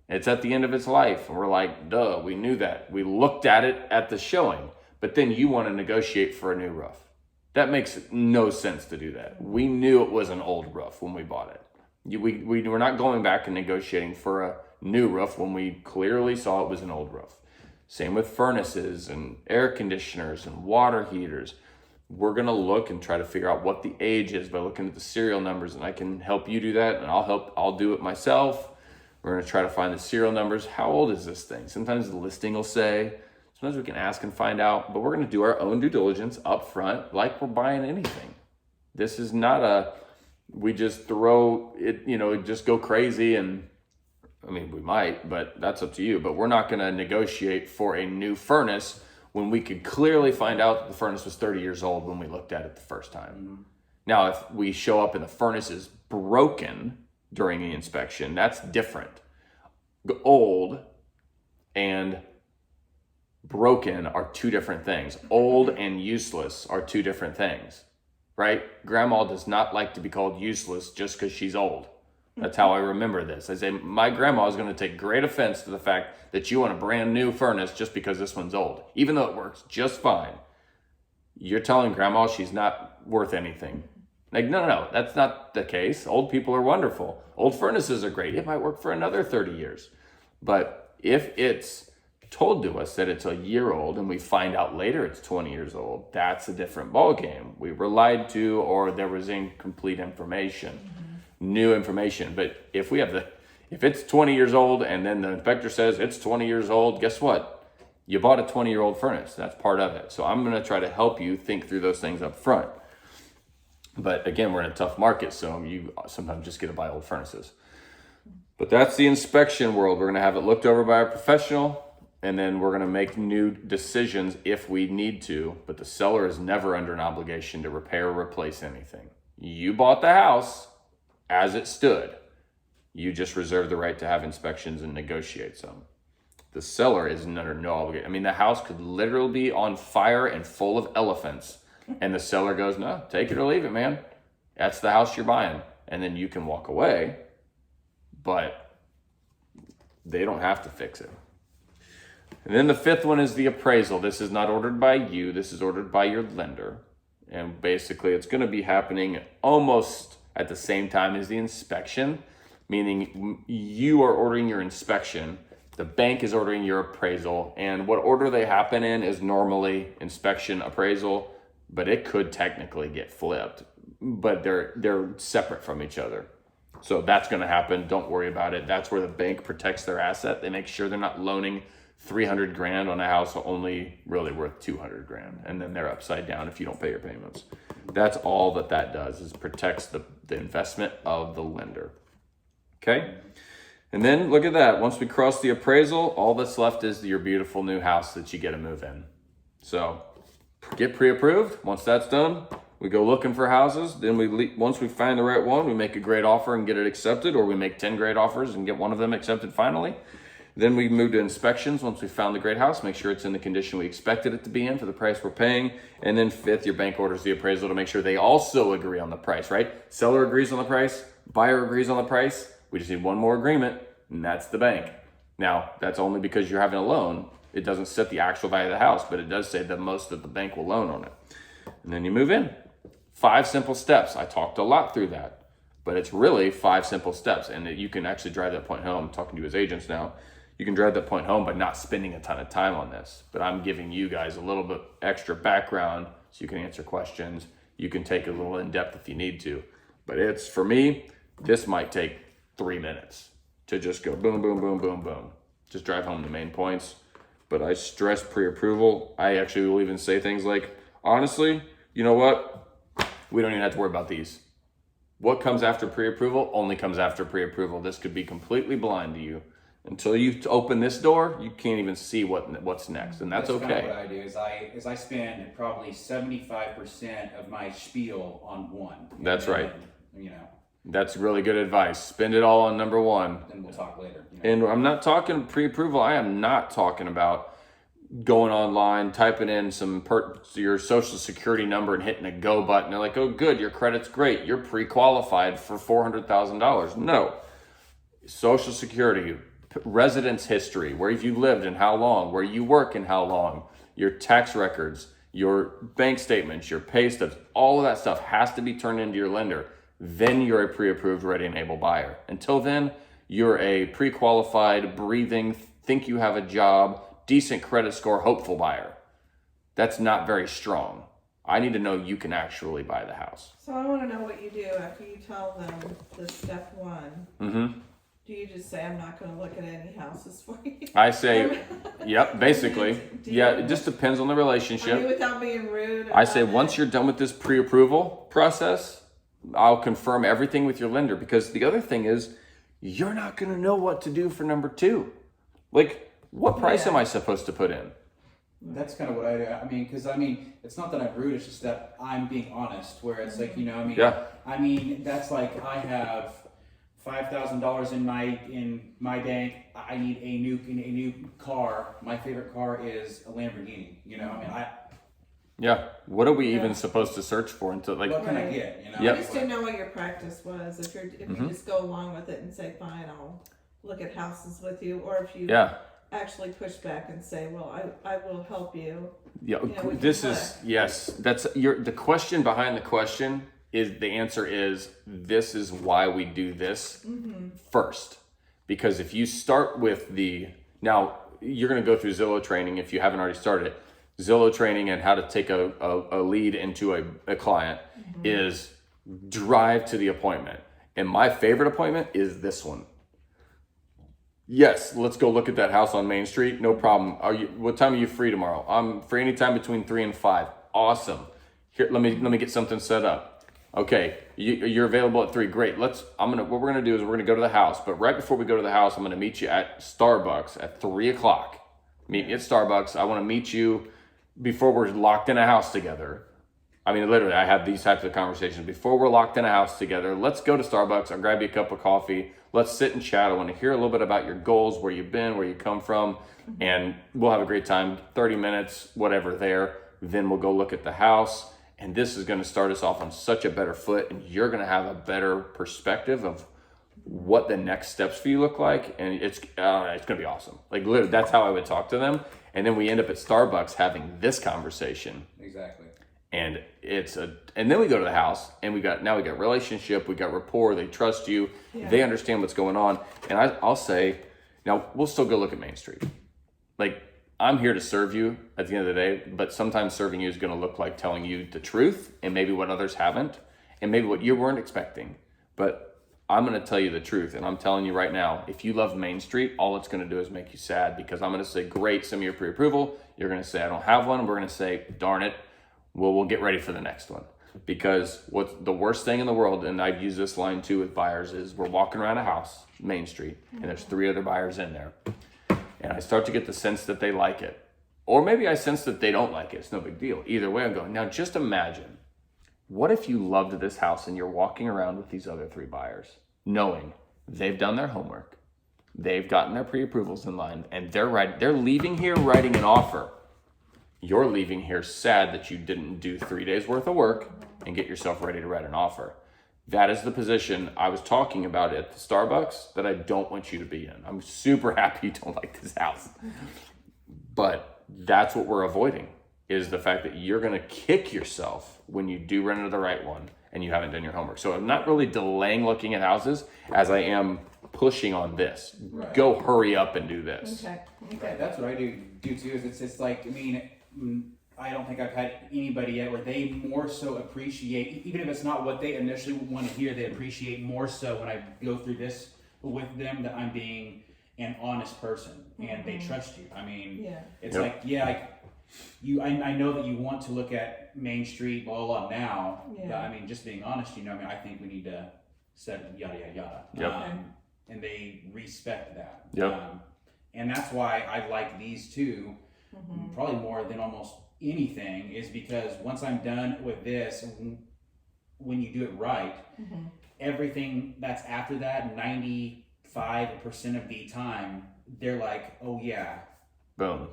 It's at the end of its life. And we're like, duh, we knew that. We looked at it at the showing, but then you want to negotiate for a new roof. That makes no sense to do that. We knew it was an old roof when we bought it. We were not going back and negotiating for a new roof when we clearly saw it was an old roof. Same with furnaces and air conditioners and water heaters. We're going to look and try to figure out what the age is by looking at the serial numbers, and I can help you do that, and I'll do it myself. We're going to try to find the serial numbers. How old is this thing? Sometimes the listing will say, sometimes we can ask and find out, but we're going to do our own due diligence up front like we're buying anything. This is not we just throw it, just go crazy, and I mean, we might, but that's up to you. But we're not going to negotiate for a new furnace when we could clearly find out that the furnace was 30 years old when we looked at it the first time. Mm-hmm. Now, if we show up and the furnace is broken during the inspection, that's different. Old and broken are two different things. Old and useless are two different things, right? Grandma does not like to be called useless just because she's old. That's how I remember this. I say, my grandma is going to take great offense to the fact that you want a brand new furnace just because this one's old, even though it works just fine. You're telling grandma she's not worth anything. Like, no, that's not the case. Old people are wonderful. Old furnaces are great. It might work for another 30 years. But if it's told to us that it's a year old and we find out later it's 20 years old, that's a different ballgame. We were lied to, or there was incomplete information. New information. But if it's 20 years old and then the inspector says it's 20 years old, guess what? You bought a 20-year-old furnace. That's part of it. So I'm going to try to help you think through those things up front. But again, we're in a tough market, so you sometimes just get to buy old furnaces. But that's the inspection world. We're going to have it looked over by a professional. and then we're going to make new decisions if we need to, but the seller is never under an obligation to repair or replace anything. You bought the house as it stood. You just reserve the right to have inspections and negotiate some. The seller is under no obligation. I mean, the house could literally be on fire and full of elephants, and the seller goes, no, take it or leave it, man. That's the house you're buying. And then you can walk away, but they don't have to fix it. And then the fifth one is the appraisal. This is not ordered by you. This is ordered by your lender. And basically, it's going to be happening almost at the same time as the inspection, meaning you are ordering your inspection. The bank is ordering your appraisal. And what order they happen in is normally inspection, appraisal, but it could technically get flipped. But they're separate from each other. So that's going to happen. Don't worry about it. That's where the bank protects their asset. They make sure they're not loaning $300,000 on a house only really worth $200,000, and then they're upside down if you don't pay your payments. That's all that does, is protects the investment of the lender. Okay, and then look at that. Once we cross the appraisal, all that's left is your beautiful new house that you get to move in. So get pre-approved. Once that's done, we go looking for houses. Then once we find the right one, we make a great offer and get it accepted, or we make 10 great offers and get one of them accepted finally. Then we move to inspections. Once we found the great house, make sure it's in the condition we expected it to be in for the price we're paying. And then fifth, your bank orders the appraisal to make sure they also agree on the price, right? Seller agrees on the price, buyer agrees on the price. We just need one more agreement, and that's the bank. Now, that's only because you're having a loan. It doesn't set the actual value of the house, but it does say the most that the bank will loan on it. And then you move in. 5 simple steps. I talked a lot through that, but it's really 5 simple steps. And you can actually drive that point home. I'm talking to you as agents now. You can drive that point home by not spending a ton of time on this, but I'm giving you guys a little bit extra background so you can answer questions. You can take a little in depth if you need to, but for me, this might take 3 minutes to just go boom, boom, boom, boom, boom. Just drive home the main points. But I stress pre-approval. I actually will even say things like, honestly, you know what? We don't even have to worry about these. What comes after pre-approval only comes after pre-approval. This could be completely blind to you. Until you open this door, you can't even see what's next, and that's okay. Kind of what I do is I spend probably 75% of my spiel on one. That's right. You know. That's really good advice. Spend it all on number one. Then we'll talk later. You know? And I'm not talking pre-approval. I am not talking about going online, typing in your social security number and hitting a go button. They're like, oh, good, your credit's great. You're pre-qualified for $400,000. No. Social security, residence history, where have you lived and how long, where you work and how long, your tax records, your bank statements, your pay stubs, all of that stuff has to be turned into your lender. Then you're a pre-approved, ready and able buyer. Until then, you're a pre-qualified, breathing, think you have a job, decent credit score, hopeful buyer. That's not very strong. I need to know you can actually buy the house. So I want to know what you do after you tell them the step one. Mm-hmm. Do you just say, I'm not going to look at any houses for you? I say, yep, basically. It just depends on the relationship. I mean, without being rude. I say, once you're done with this pre-approval process, I'll confirm everything with your lender, because the other thing is, you're not going to know what to do for number 2. Like, what price am I supposed to put in? That's kind of what because it's not that I'm rude, it's just that I'm being honest, where it's like, that's like, I have $5,000 in my bank. I need a new car. My favorite car is a Lamborghini. What are we even supposed to search for until what can I get? I just didn't know what your practice was. If you just go along with it and say, fine, I'll look at houses with you, or if you actually push back and say, well, I will help you. That's the question behind the question. The answer is, this is why we do this first. Because if you start with now you're going to go through Zillow training if you haven't already started it. Zillow training and how to take a lead into a client is drive to the appointment. And my favorite appointment is this one. Yes, let's go look at that house on Main Street. No problem. What time are you free tomorrow? I'm free anytime between 3 and 5. Awesome. Here, let me get something set up. Okay, you're available at 3. Great. What we're gonna do is we're gonna go to the house. But right before we go to the house, I'm gonna meet you at Starbucks at 3 o'clock. Meet me at Starbucks. I want to meet you before we're locked in a house together. I mean, literally, I have these types of conversations. Before we're locked in a house together, let's go to Starbucks. I'll grab you a cup of coffee. Let's sit and chat. I want to hear a little bit about your goals, where you've been, where you come from, and we'll have a great time. 30 minutes, whatever there. Then we'll go look at the house. And this is going to start us off on such a better foot. And you're going to have a better perspective of what the next steps for you look like. And it's going to be awesome. Like, literally, that's how I would talk to them. And then we end up at Starbucks having this conversation. Exactly. And and then we go to the house and we got relationship, we got rapport, they trust you, they understand what's going on. And I'll say, now we'll still go look at Main Street. Like, I'm here to serve you at the end of the day, but sometimes serving you is going to look like telling you the truth and maybe what others haven't and maybe what you weren't expecting. But I'm going to tell you the truth. And I'm telling you right now, if you love Main Street, all it's going to do is make you sad, because I'm going to say, great, send me your pre-approval. You're going to say, I don't have one. We're going to say, darn it. Well, we'll get ready for the next one. Because what's the worst thing in the world, and I've used this line too with buyers, is we're walking around a house, Main Street, and there's 3 other buyers in there. And I start to get the sense that they like it. Or maybe I sense that they don't like it. It's no big deal. Either way, I'm going, now just imagine, what if you loved this house and you're walking around with these other 3 buyers, knowing they've done their homework, they've gotten their pre-approvals in line, and they're leaving here writing an offer. You're leaving here sad that you didn't do 3 days worth of work and get yourself ready to write an offer. That is the position I was talking about at the Starbucks that I don't want you to be in. I'm super happy you don't like this house. But that's what we're avoiding, is the fact that you're going to kick yourself when you do run into the right one and you haven't done your homework. So I'm not really delaying looking at houses as I am pushing on this. Right. Go hurry up and do this. Okay. Right. That's what I do too, is it's like, I mean, I don't think I've had anybody yet where they more so appreciate, even if it's not what they initially want to hear, they appreciate more so when I go through this with them, that I'm being an honest person and they trust you. I mean, it's like, I know that you want to look at Main Street, blah, blah, blah now, but I mean, just being honest, I mean, I think we need to set yada, yada, yada. And they respect that. And that's why I like these two probably more than almost anything, is because once I'm done with this, when you do it right, everything that's after that, 95% of the time, they're like, oh yeah, boom.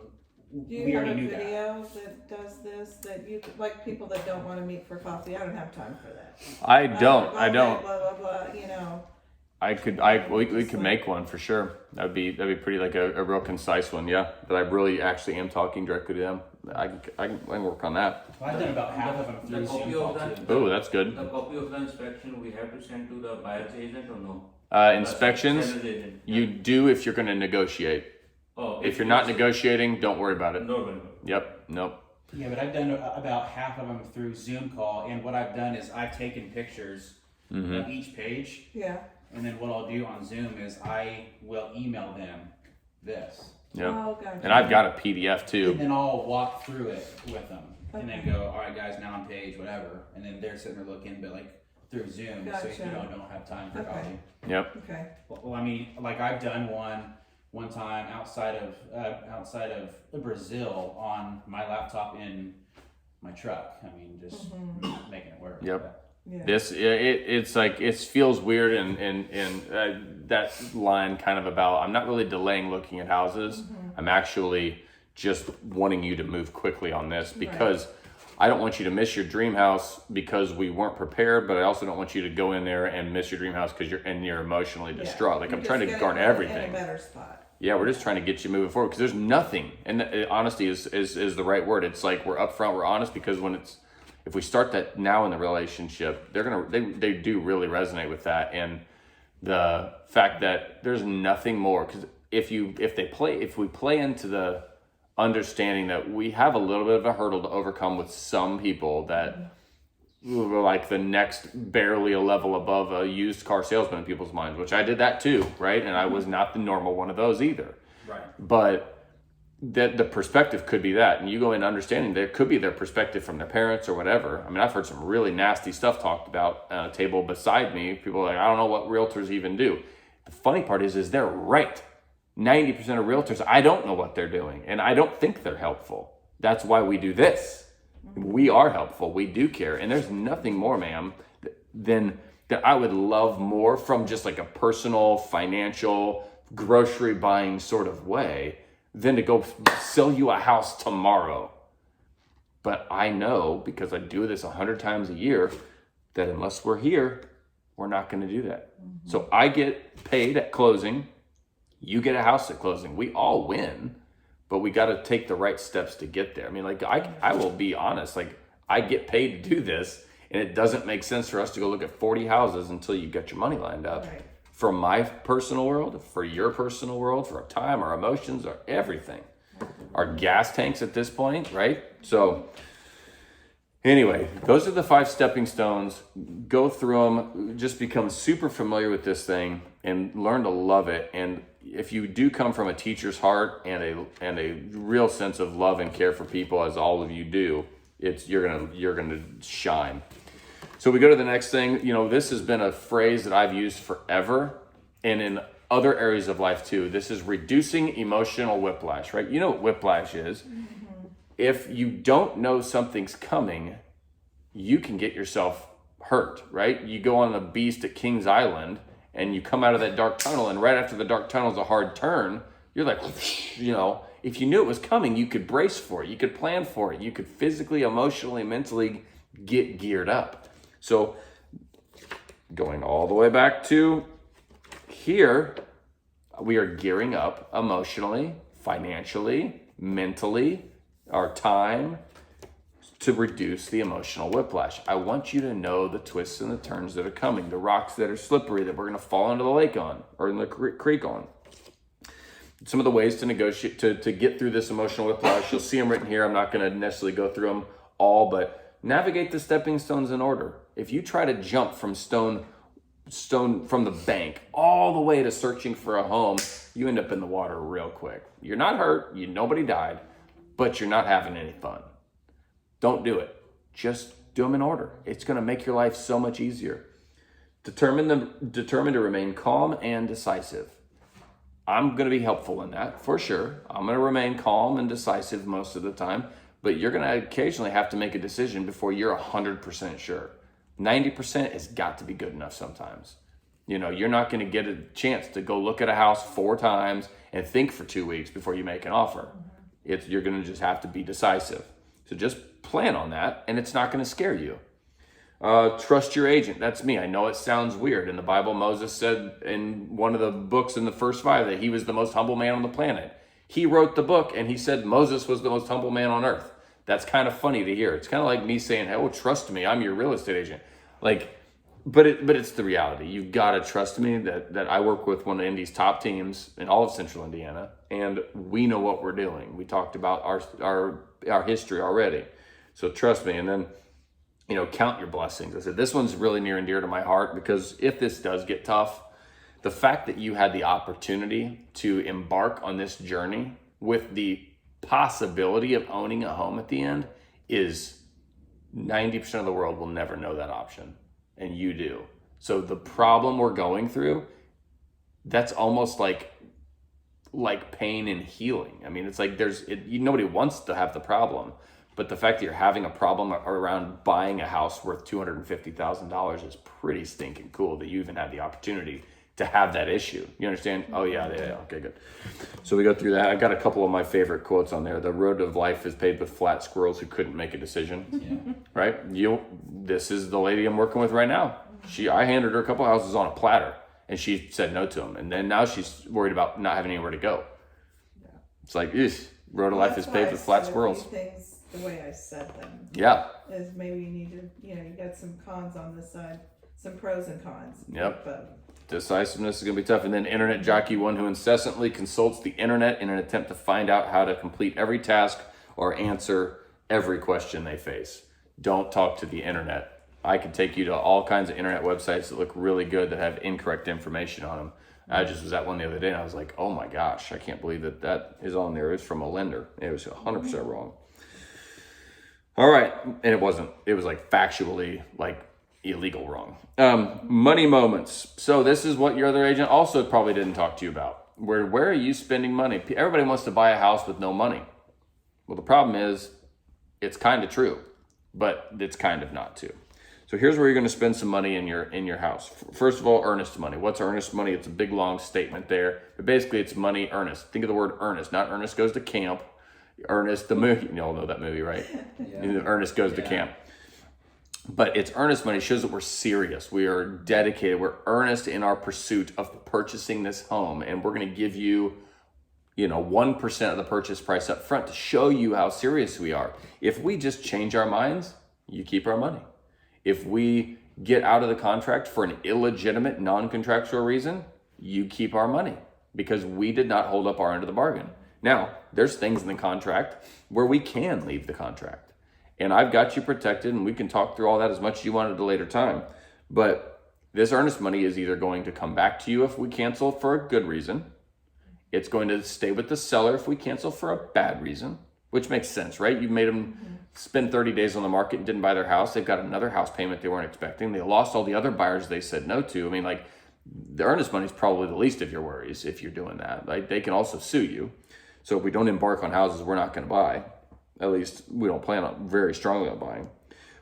Do you have a video that does this, that you could, like, people that don't want to meet for coffee? I don't have time for that. I don't. Blah blah blah. You know. We could make one for sure. That'd be pretty, like a real concise one, But I really actually am talking directly to them. I can work on that. Well, I've done about half of them through Zoom call too. Oh, that's good. The copy of the inspection we have to send to the buyer's agent or no? Inspections, you do if you're going to negotiate. Oh, if you're not negotiating, don't worry about it. No. Yep. Nope. Yeah, but I've done about half of them through Zoom call, and what I've done is I've taken pictures of each page. Yeah. And then what I'll do on Zoom is I will email them this. Yep. Oh, gotcha. And I've got a PDF too. And then I'll walk through it with them. And then go, all right, guys, now on page, whatever. And then they're sitting there looking, but like through Zoom, so you don't have time for copy. Yep. Okay. Well, I mean, like I've done one time outside of Brazil on my laptop in my truck. I mean, just making it work. Yep. Yeah. It's like, it feels weird, and that line kind of about, I'm not really delaying looking at houses. I'm actually just wanting you to move quickly on this, because I don't want you to miss your dream house because we weren't prepared, but I also don't want you to go in there and miss your dream house because you're emotionally distraught. Like, I'm trying to guard everything. In a better spot. Yeah, we're just trying to get you moving forward, because there's nothing, and honesty is the right word. It's like, we're upfront, we're honest, because if we start that now in the relationship, they do really resonate with that, and the fact that there's nothing more. Because if we play into the understanding that we have a little bit of a hurdle to overcome with some people, that we're like the next barely a level above a used car salesman in people's minds, which I did that too, right? And I was not the normal one of those either. Right. But that the perspective could be that, and you go in understanding there could be their perspective from their parents or whatever. I mean, I've heard some really nasty stuff talked about on a table beside me. People are like, I don't know what realtors even do. The funny part is they're right. 90% of realtors, I don't know what they're doing, and I don't think they're helpful. That's why we do this. We are helpful. We do care. And there's nothing more, ma'am, than that I would love more from just like a personal, financial, grocery buying sort of way than to go sell you a house tomorrow. But I know, because I do this 100 times a year, that unless we're here, we're not going to do that. So I get paid at closing. You get a house at closing. We all win, but we got to take the right steps to get there. I mean, like I will be honest, like I get paid to do this, and it doesn't make sense for us to go look at 40 houses until you get your money lined up. Right. For my personal world, for your personal world, for our time, our emotions, our everything. Our gas tanks at this point, right? So anyway, those are the 5 stepping stones. Go through them, just become super familiar with this thing and learn to love it. And if you do come from a teacher's heart and a real sense of love and care for people, as all of you do, you're gonna shine. So we go to the next thing. You know, this has been a phrase that I've used forever, and in other areas of life too. This is reducing emotional whiplash, right? You know what whiplash is. If you don't know something's coming, you can get yourself hurt, right? You go on the beast at Kings Island and you come out of that dark tunnel, and right after the dark tunnel is a hard turn, you're like, you know, if you knew it was coming, you could brace for it, you could plan for it, you could physically, emotionally, mentally get geared up. So going all the way back to here, we are gearing up emotionally, financially, mentally, our time, to reduce the emotional whiplash. I want you to know the twists and the turns that are coming, the rocks that are slippery that we're going to fall into the lake on, or in the creek on. Some of the ways to negotiate, to get through this emotional whiplash, you'll see them written here. I'm not going to necessarily go through them all, but navigate the stepping stones in order. If you try to jump from stone from the bank all the way to searching for a home, you end up in the water real quick. You're not hurt, nobody died, but you're not having any fun. Don't do it. Just do them in order. It's going to make your life so much easier. Determined to remain calm and decisive. I'm going to be helpful in that, for sure. I'm going to remain calm and decisive most of the time, but you're going to occasionally have to make a decision before you're 100% sure. 90% has got to be good enough sometimes. You know, you're not going to get a chance to go look at a house 4 times and think for 2 weeks before you make an offer. You're going to just have to be decisive. So just plan on that, and it's not going to scare you. Trust your agent. That's me. I know it sounds weird. In the Bible, Moses said in one of the books in the first 5 that he was the most humble man on the planet. He wrote the book, and he said Moses was the most humble man on earth. That's kind of funny to hear. It's kind of like me saying, "Hey, well, trust me. I'm your real estate agent." But it's the reality. You've got to trust me that I work with one of Indy's top teams in all of Central Indiana, and we know what we're doing. We talked about our history already. So trust me. And then, you know, count your blessings. I said, this one's really near and dear to my heart, because if this does get tough, the fact that you had the opportunity to embark on this journey with the possibility of owning a home at the end is 90% of the world will never know that option. And you do. So the problem we're going through, that's almost like pain and healing. I mean, it's like nobody wants to have the problem, but the fact that you're having a problem around buying a house worth $250,000 is pretty stinking cool, that you even had the opportunity to have that issue. You understand? Oh yeah, okay, good. So we go through that. I got a couple of my favorite quotes on there. The road of life is paved with flat squirrels who couldn't make a decision. Yeah. Right? This is the lady I'm working with right now. I handed her a couple houses on a platter, and she said no to them. And then now she's worried about not having anywhere to go. Yeah. It's like, road of life is paved with flat squirrels. Things the way I said them. Yeah. Is maybe you need to, you got some cons on this side, some pros and cons. Yep. Decisiveness is going to be tough. And then internet jockey, one who incessantly consults the internet in an attempt to find out how to complete every task or answer every question they face. Don't talk to the internet. I could take you to all kinds of internet websites that look really good that have incorrect information on them. I just was at one the other day and I was like, oh my gosh, I can't believe that is on there. It's from a lender. It was 100% wrong. All right. And it wasn't. It was like factually illegal wrong. Money moments. So this is what your other agent also probably didn't talk to you about. where are you spending money? Everybody wants to buy a house with no money. Well, the problem is it's kind of true, but it's kind of not too. So here's where you're going to spend some money in your house. First of all, earnest money. What's earnest money? It's a big long statement there, but basically it's money earnest. Think of the word earnest, not Ernest Goes to Camp. Ernest the movie, you all know that movie, right? Yeah. Ernest Goes to Camp. But it's earnest money. It shows that we're serious. We are dedicated. We're earnest in our pursuit of purchasing this home, and we're going to give you 1% of the purchase price up front to show you how serious we are. If we just change our minds, you keep our money. If we get out of the contract for an illegitimate, non-contractual reason, you keep our money because we did not hold up our end of the bargain. Now, there's things in the contract where we can leave the contract. And I've got you protected, and we can talk through all that as much as you want at a later time. But this earnest money is either going to come back to you if we cancel for a good reason. It's going to stay with the seller if we cancel for a bad reason, which makes sense, right? You made them spend 30 days on the market and didn't buy their house. They've got another house payment they weren't expecting. They lost all the other buyers they said no to. I mean, like, the earnest money is probably the least of your worries if you're doing that. Like, they can also sue you. So if we don't embark on houses we're not going to buy, at least we don't plan on very strongly on buying.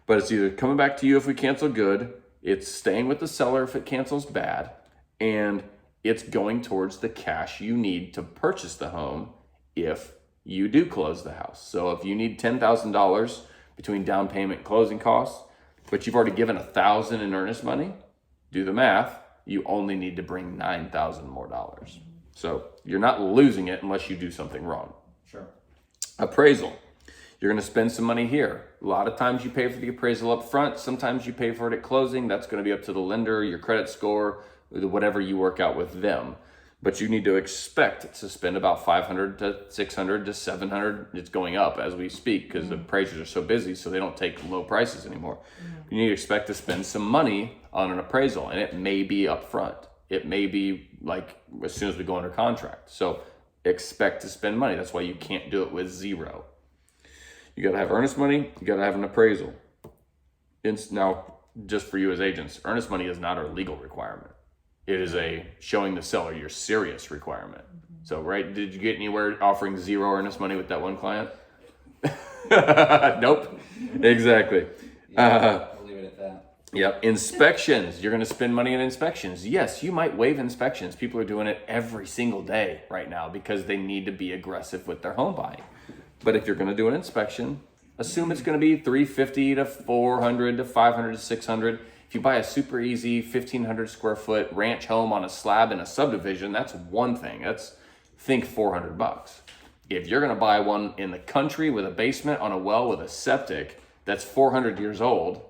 But it's either coming back to you if we cancel good, it's staying with the seller if it cancels bad, and it's going towards the cash you need to purchase the home if you do close the house. So if you need $10,000 between down payment and closing costs, but you've already given $1,000 in earnest money, do the math, you only need to bring $9,000 more dollars. So you're not losing it unless you do something wrong. Sure. Appraisal. You're going to spend some money here. A lot of times you pay for the appraisal up front. Sometimes you pay for it at closing. That's going to be up to the lender, your credit score, whatever you work out with them. But you need to expect to spend about $500 to $600 to $700. It's going up as we speak because the appraisers are so busy, so they don't take low prices anymore. You need to expect to spend some money on an appraisal, and it may be up front. It may be like as soon as we go under contract. So expect to spend money. That's why you can't do it with zero. You got to have earnest money. You got to have an appraisal. Now, just for you as agents, earnest money is not a legal requirement. It is a showing the seller you're serious requirement. So, right, did you get anywhere offering zero earnest money with that one client? Nope. Exactly. I'll leave it at that. Yep. Inspections. You're going to spend money on inspections. Yes, you might waive inspections. People are doing it every single day right now because they need to be aggressive with their home buying. But if you're going to do an inspection, assume it's going to be $350 to $400 to $500 to $600. If you buy a super easy 1,500 square foot ranch home on a slab in a subdivision, that's one thing. Think $400. If you're going to buy one in the country with a basement on a well with a septic that's 400 years old,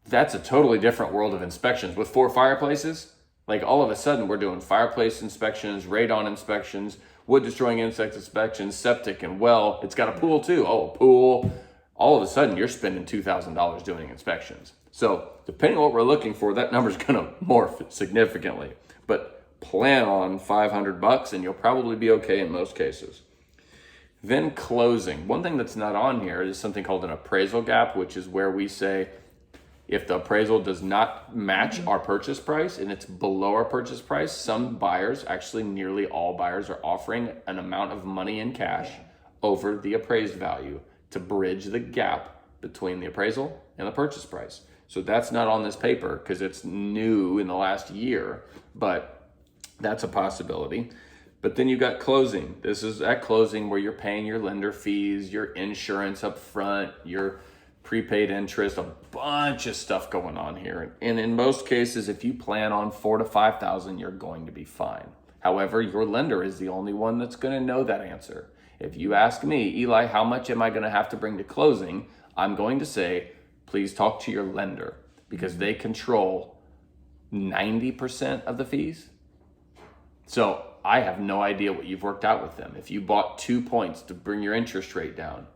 that's a totally different world of inspections. With 4 fireplaces, like all of a sudden we're doing fireplace inspections, radon inspections, wood destroying insect inspections, septic and well. It's got a pool too. Oh, a pool. All of a sudden you're spending $2,000 doing inspections. So depending on what we're looking for, that number's going to morph significantly. But plan on $500 and you'll probably be okay in most cases. Then closing. One thing that's not on here is something called an appraisal gap, which is where we say if the appraisal does not match our purchase price and it's below our purchase price, some buyers, actually nearly all buyers, are offering an amount of money in cash over the appraised value to bridge the gap between the appraisal and the purchase price. So that's not on this paper because it's new in the last year, but that's a possibility. But then you got closing. This is at closing where you're paying your lender fees, your insurance up front, your prepaid interest, a bunch of stuff going on here. And in most cases, if you plan on $4,000 to $5,000, you're going to be fine. However, your lender is the only one that's going to know that answer. If you ask me, Eli, how much am I going to have to bring to closing? I'm going to say, please talk to your lender because they control 90% of the fees. So I have no idea what you've worked out with them. If you bought 2 points to bring your interest rate down,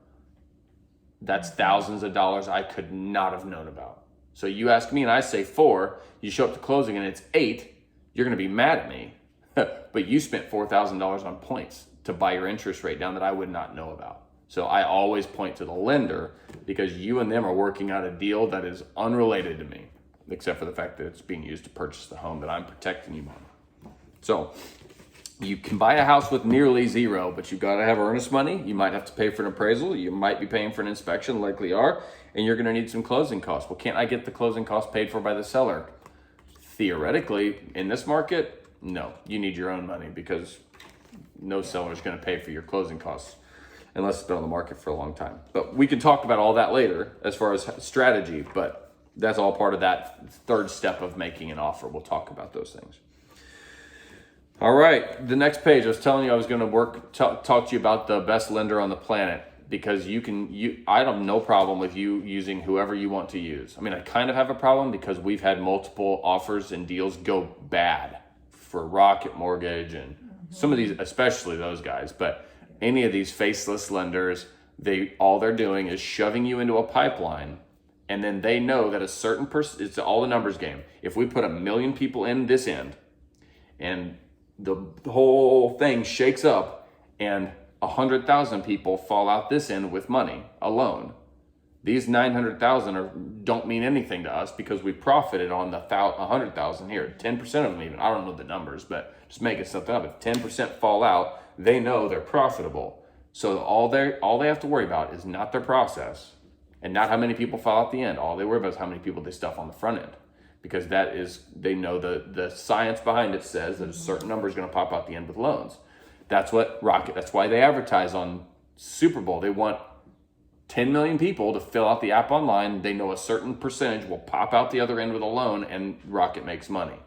that's thousands of dollars I could not have known about. So you ask me and I say 4, you show up to closing and it's 8, you're going to be mad at me. But you spent $4,000 on points to buy your interest rate down that I would not know about. So I always point to the lender because you and them are working out a deal that is unrelated to me, except for the fact that it's being used to purchase the home that I'm protecting you on. So You can buy a house with nearly zero, but you've got to have earnest money. You might have to pay for an appraisal. You might be paying for an inspection, likely are, and you're going to need some closing costs. Well, can't I get the closing costs paid for by the seller? Theoretically, in this market, no. You need your own money because no seller is going to pay for your closing costs unless it's been on the market for a long time. But we can talk about all that later as far as strategy, but that's all part of that third step of making an offer. We'll talk about those things. All right, the next page. I was telling you I was going to talk to you about the best lender on the planet because I have no problem with you using whoever you want to use. I mean, I kind of have a problem because we've had multiple offers and deals go bad for Rocket Mortgage and some of these, especially those guys. But any of these faceless lenders, all they're doing is shoving you into a pipeline, and then they know that a certain person. It's all the numbers game. If we put 1 million people in this end, and the whole thing shakes up and 100,000 people fall out this end with money alone. These 900,000 don't mean anything to us because we profited on the 100,000 here. 10% of them even. I don't know the numbers, but just making something up. If 10% fall out, they know they're profitable. So all they have to worry about is not their process and not how many people fall out the end. All they worry about is how many people they stuff on the front end. Because they know the science behind it says that a certain number is going to pop out the end with loans. That's why they advertise on Super Bowl. They want 10 million people to fill out the app online. They know a certain percentage will pop out the other end with a loan and Rocket makes money.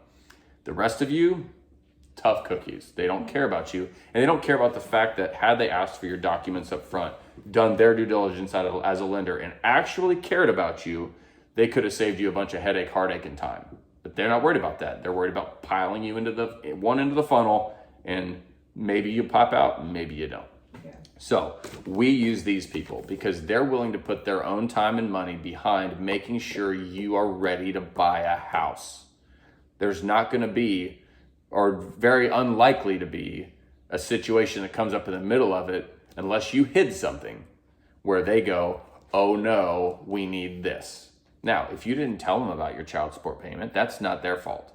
The rest of you, tough cookies. They don't care about you. And they don't care about the fact that had they asked for your documents up front, done their due diligence as a lender, and actually cared about you, they could have saved you a bunch of headache, heartache, and time. But they're not worried about that. They're worried about piling you into one end of the funnel, and maybe you pop out, and maybe you don't. Yeah. So we use these people because they're willing to put their own time and money behind making sure you are ready to buy a house. There's not going to be, or very unlikely to be, a situation that comes up in the middle of it unless you hid something where they go, oh no, we need this. Now, if you didn't tell them about your child support payment, that's not their fault.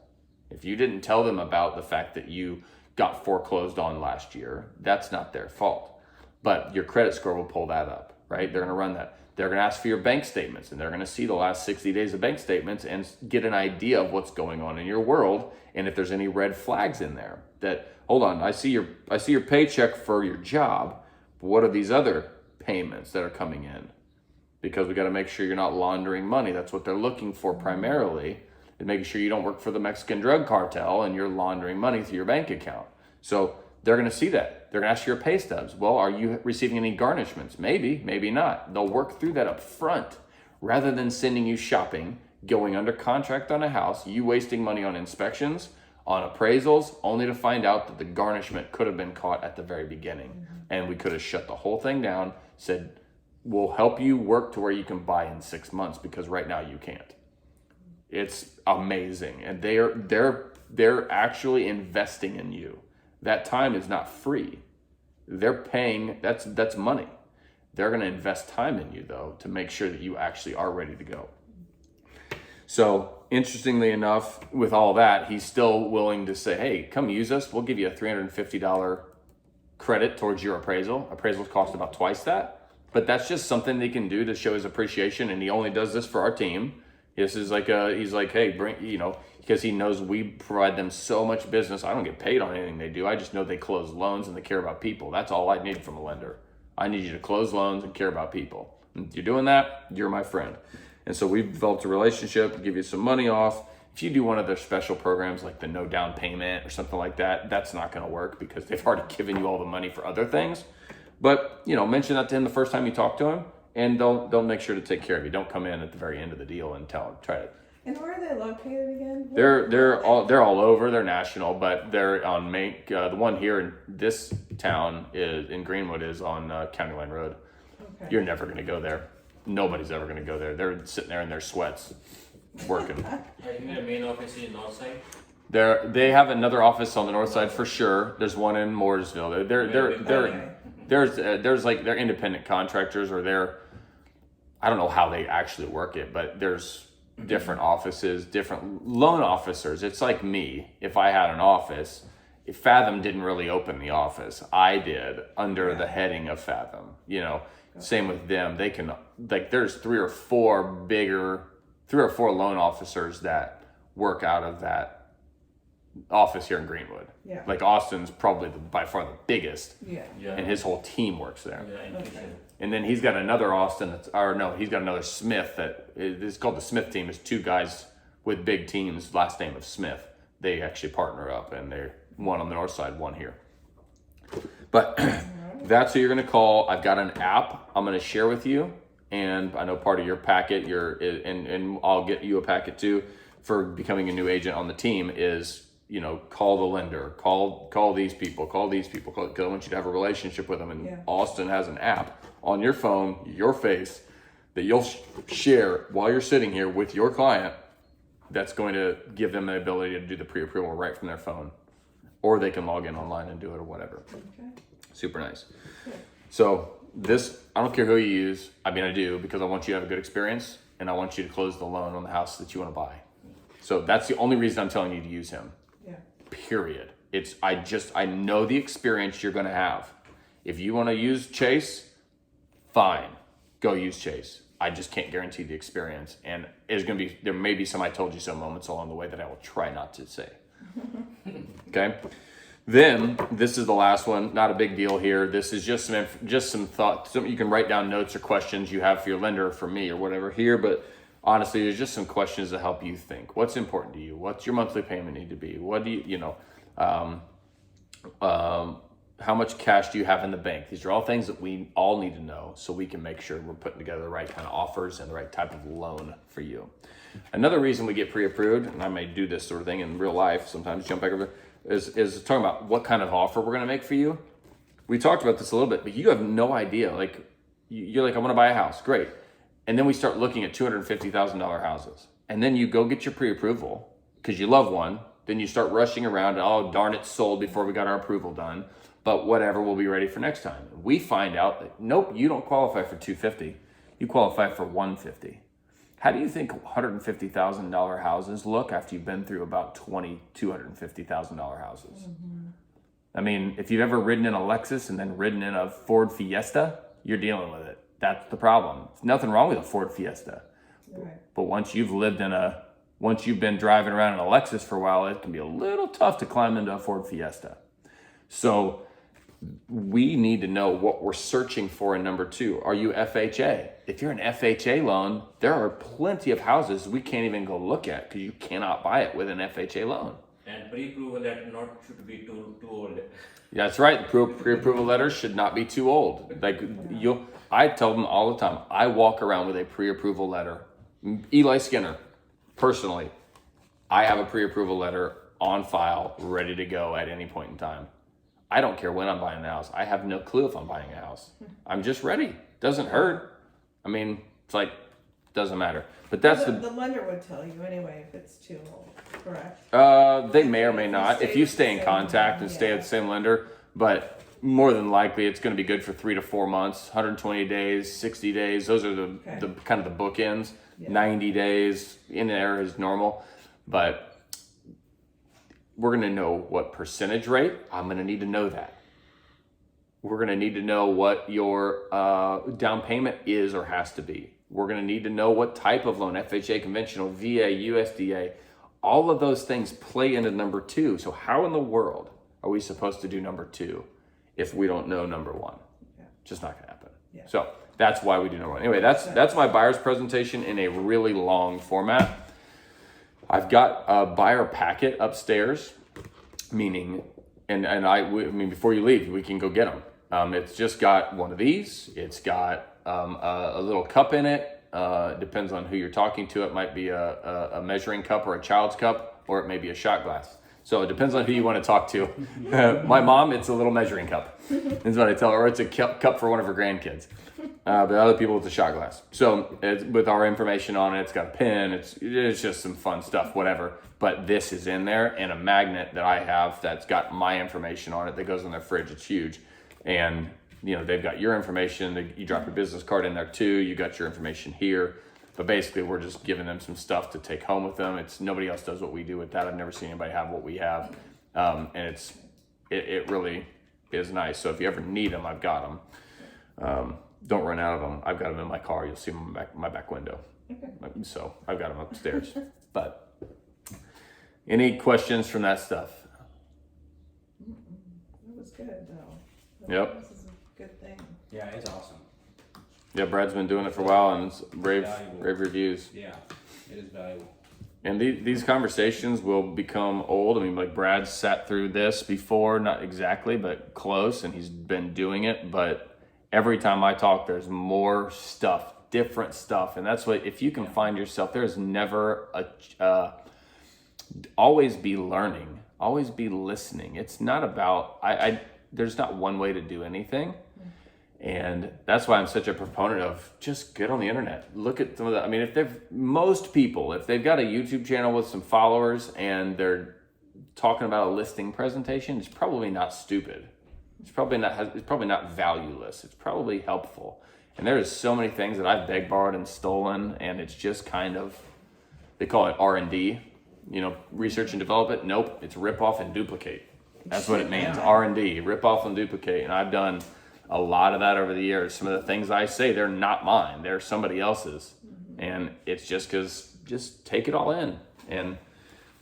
If you didn't tell them about the fact that you got foreclosed on last year, that's not their fault. But your credit score will pull that up, right? They're going to run that. They're going to ask for your bank statements, and they're going to see the last 60 days of bank statements and get an idea of what's going on in your world and if there's any red flags in there. That, hold on, I see your paycheck for your job, but what are these other payments that are coming in? Because we got to make sure you're not laundering money. That's what they're looking for primarily, is making sure you don't work for the Mexican drug cartel and you're laundering money through your bank account. So they're going to see that. They're going to ask you your pay stubs. Well, are you receiving any garnishments? Maybe, maybe not. They'll work through that up front rather than sending you shopping, going under contract on a house, you wasting money on inspections, on appraisals, only to find out that the garnishment could have been caught at the very beginning. And we could have shut the whole thing down, said, we'll help you work to where you can buy in 6 months because right now you can't. It's amazing. And they're actually investing in you. That time is not free. They're paying, that's money. They're going to invest time in you though to make sure that you actually are ready to go. So interestingly enough, with all that, he's still willing to say, hey, come use us. We'll give you a $350 credit towards your appraisal. Appraisals cost about twice that. But that's just something they can do to show his appreciation, and he only does this for our team. This is he's like, hey, bring, because he knows we provide them so much business. I don't get paid on anything they do. I just know they close loans and they care about people. That's all I need from a lender. I need you to close loans and care about people. And if you're doing that, you're my friend. And so we've developed a relationship, give you some money off. If you do one of their special programs like the no down payment or something like that, that's not going to work because they've already given you all the money for other things. But, mention that to him the first time you talk to him, and they'll make sure to take care of you. Don't come in at the very end of the deal and try to. And where are they located again? They're all over. They're national, but they're on Main. The one here in this town in Greenwood is on County Line Road. Okay. You're never going to go there. Nobody's ever going to go there. They're sitting there in their sweats, working. I think their main office is north side. They have another office on the north side for sure. There's one in Mooresville. They're independent contractors, or I don't know how they actually work it, but there's different offices, different loan officers. It's like me. If I had an office Fathom didn't really open the office. I did under the heading of Fathom. Same with them. They can, like, there's three or four loan officers that work out of that office here in Greenwood. Yeah. Like Austin's probably by far the biggest, Yeah. and his whole team works there. Yeah, Okay. And then he's got another he's got another Smith it's called the Smith team. It's two guys with big teams, last name of Smith. They actually partner up, and they're one on the north side, one here. But that's who you're going to call. I've got an app I'm going to share with you, and I know part of your packet, and I'll get you a packet too for becoming a new agent on the team is, call the lender, call these people, because I want you to have a relationship with them. And Austin has an app on your phone, your face, that you'll share while you're sitting here with your client. That's going to give them the ability to do the pre-approval right from their phone, or they can log in online and do it or whatever. Okay. Super nice. So this, I don't care who you use. I mean, I do, because I want you to have a good experience, and I want you to close the loan on the house that you want to buy. So that's the only reason I'm telling you to use him. Yeah. Period. I know the experience you're going to have. If you want to use Chase, fine, go use Chase. I just can't guarantee the experience, and there may be some I told you so moments along the way that I will try not to say. Okay. Then this is the last one. Not a big deal here. This is just some thought. You can write down notes or questions you have for your lender or for me or whatever here, but honestly, there's just some questions that help you think. What's important to you? What's your monthly payment need to be? What do how much cash do you have in the bank? These are all things that we all need to know so we can make sure we're putting together the right kind of offers and the right type of loan for you. Another reason we get pre-approved, and I may do this sort of thing in real life sometimes, jump back over, is talking about what kind of offer we're going to make for you. We talked about this a little bit, but you have no idea. Like, you're like, I want to buy a house. Great. And then we start looking at $250,000 houses. And then you go get your pre-approval because you love one. Then you start rushing around. And, oh, darn, it sold before we got our approval done. But whatever, we'll be ready for next time. We find out that, nope, you don't qualify for $250. You qualify for $150. How do you think $150,000 houses look after you've been through about 20 $250,000 houses? Mm-hmm. I mean, if you've ever ridden in a Lexus and then ridden in a Ford Fiesta, you're dealing with it. That's the problem. There's nothing wrong with a Ford Fiesta. Right. But once you've been driving around in a Lexus for a while, it can be a little tough to climb into a Ford Fiesta. So we need to know what we're searching for in number 2. Are you FHA? If you're an FHA loan, there are plenty of houses we can't even go look at because you cannot buy it with an FHA loan. And pre-approval letter not should be too old. That's right. Pre-approval letters should not be too old. I tell them all the time, I walk around with a pre-approval letter. Eli Skinner, personally, I have a pre-approval letter on file, ready to go at any point in time. I don't care when I'm buying a house. I have no clue if I'm buying a house. I'm just ready. Doesn't hurt. I mean, it's like, doesn't matter. But that's the lender would tell you anyway if it's too old, correct? They may or may not. If you stay in contact and stay at the same lender, but more than likely it's going to be good for 3 to 4 months, 120 days, 60 days. Those are the kind of the bookends. Yeah. 90 days in there is normal, but we're going to know what percentage rate. I'm going to need to know that. We're going to need to know what your down payment is or has to be. We're going to need to know what type of loan, FHA, conventional, VA, USDA. All of those things play into number 2. So how in the world are we supposed to do number 2 if we don't know number 1? Yeah. Just not going to happen. Yeah. So that's why we do number 1. Anyway, that's my buyer's presentation in a really long format. I've got a buyer packet upstairs, meaning, I mean, before you leave, we can go get them. It's just got one of these. It's got a little cup in it. Depends on who you're talking to. It might be a measuring cup or a child's cup, or it may be a shot glass. So it depends on who you want to talk to. My mom, it's a little measuring cup. That's what I tell her. Or it's a cup for one of her grandkids. But other people, it's a shot glass. So it's with our information on it. It's got a pin. It's just some fun stuff, whatever. But this is in there, and a magnet that I have that's got my information on it that goes in their fridge. It's huge. And they've got your information. You drop your business card in there too. You got your information here. But basically, we're just giving them some stuff to take home with them. Nobody else does what we do with that. I've never seen anybody have what we have. And it really is nice. So if you ever need them, I've got them. Don't run out of them. I've got them in my car. You'll see them in my back window. Okay. So I've got them upstairs. But any questions from that stuff? That was good though. Yep. This is a good thing. Yeah, it's awesome. Yeah, Brad's been doing it for a while, and it's rave reviews. Yeah, it is valuable. And these conversations will become old. I mean, like Brad sat through this before, not exactly, but close, and he's been doing it. But every time I talk, there's more stuff, different stuff. And that's what, if you can find yourself, there's never always be learning, always be listening. It's not about, there's not one way to do anything. And that's why I'm such a proponent of just get on the internet. Look at some of the, I mean, if they've got a YouTube channel with some followers and they're talking about a listing presentation, it's probably not stupid. It's probably not valueless. It's probably helpful. And there's so many things that I've begged, borrowed, and stolen, and it's just kind of, they call it R&D, research and develop it. Nope, it's rip off and duplicate. That's what it means, R&D, rip off and duplicate. And I've done a lot of that over the years. Some of the things I say, they're not mine. They're somebody else's. And it's just take it all in. And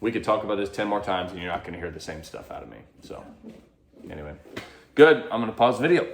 we could talk about this 10 more times and you're not going to hear the same stuff out of me. So anyway, good. I'm going to pause the video.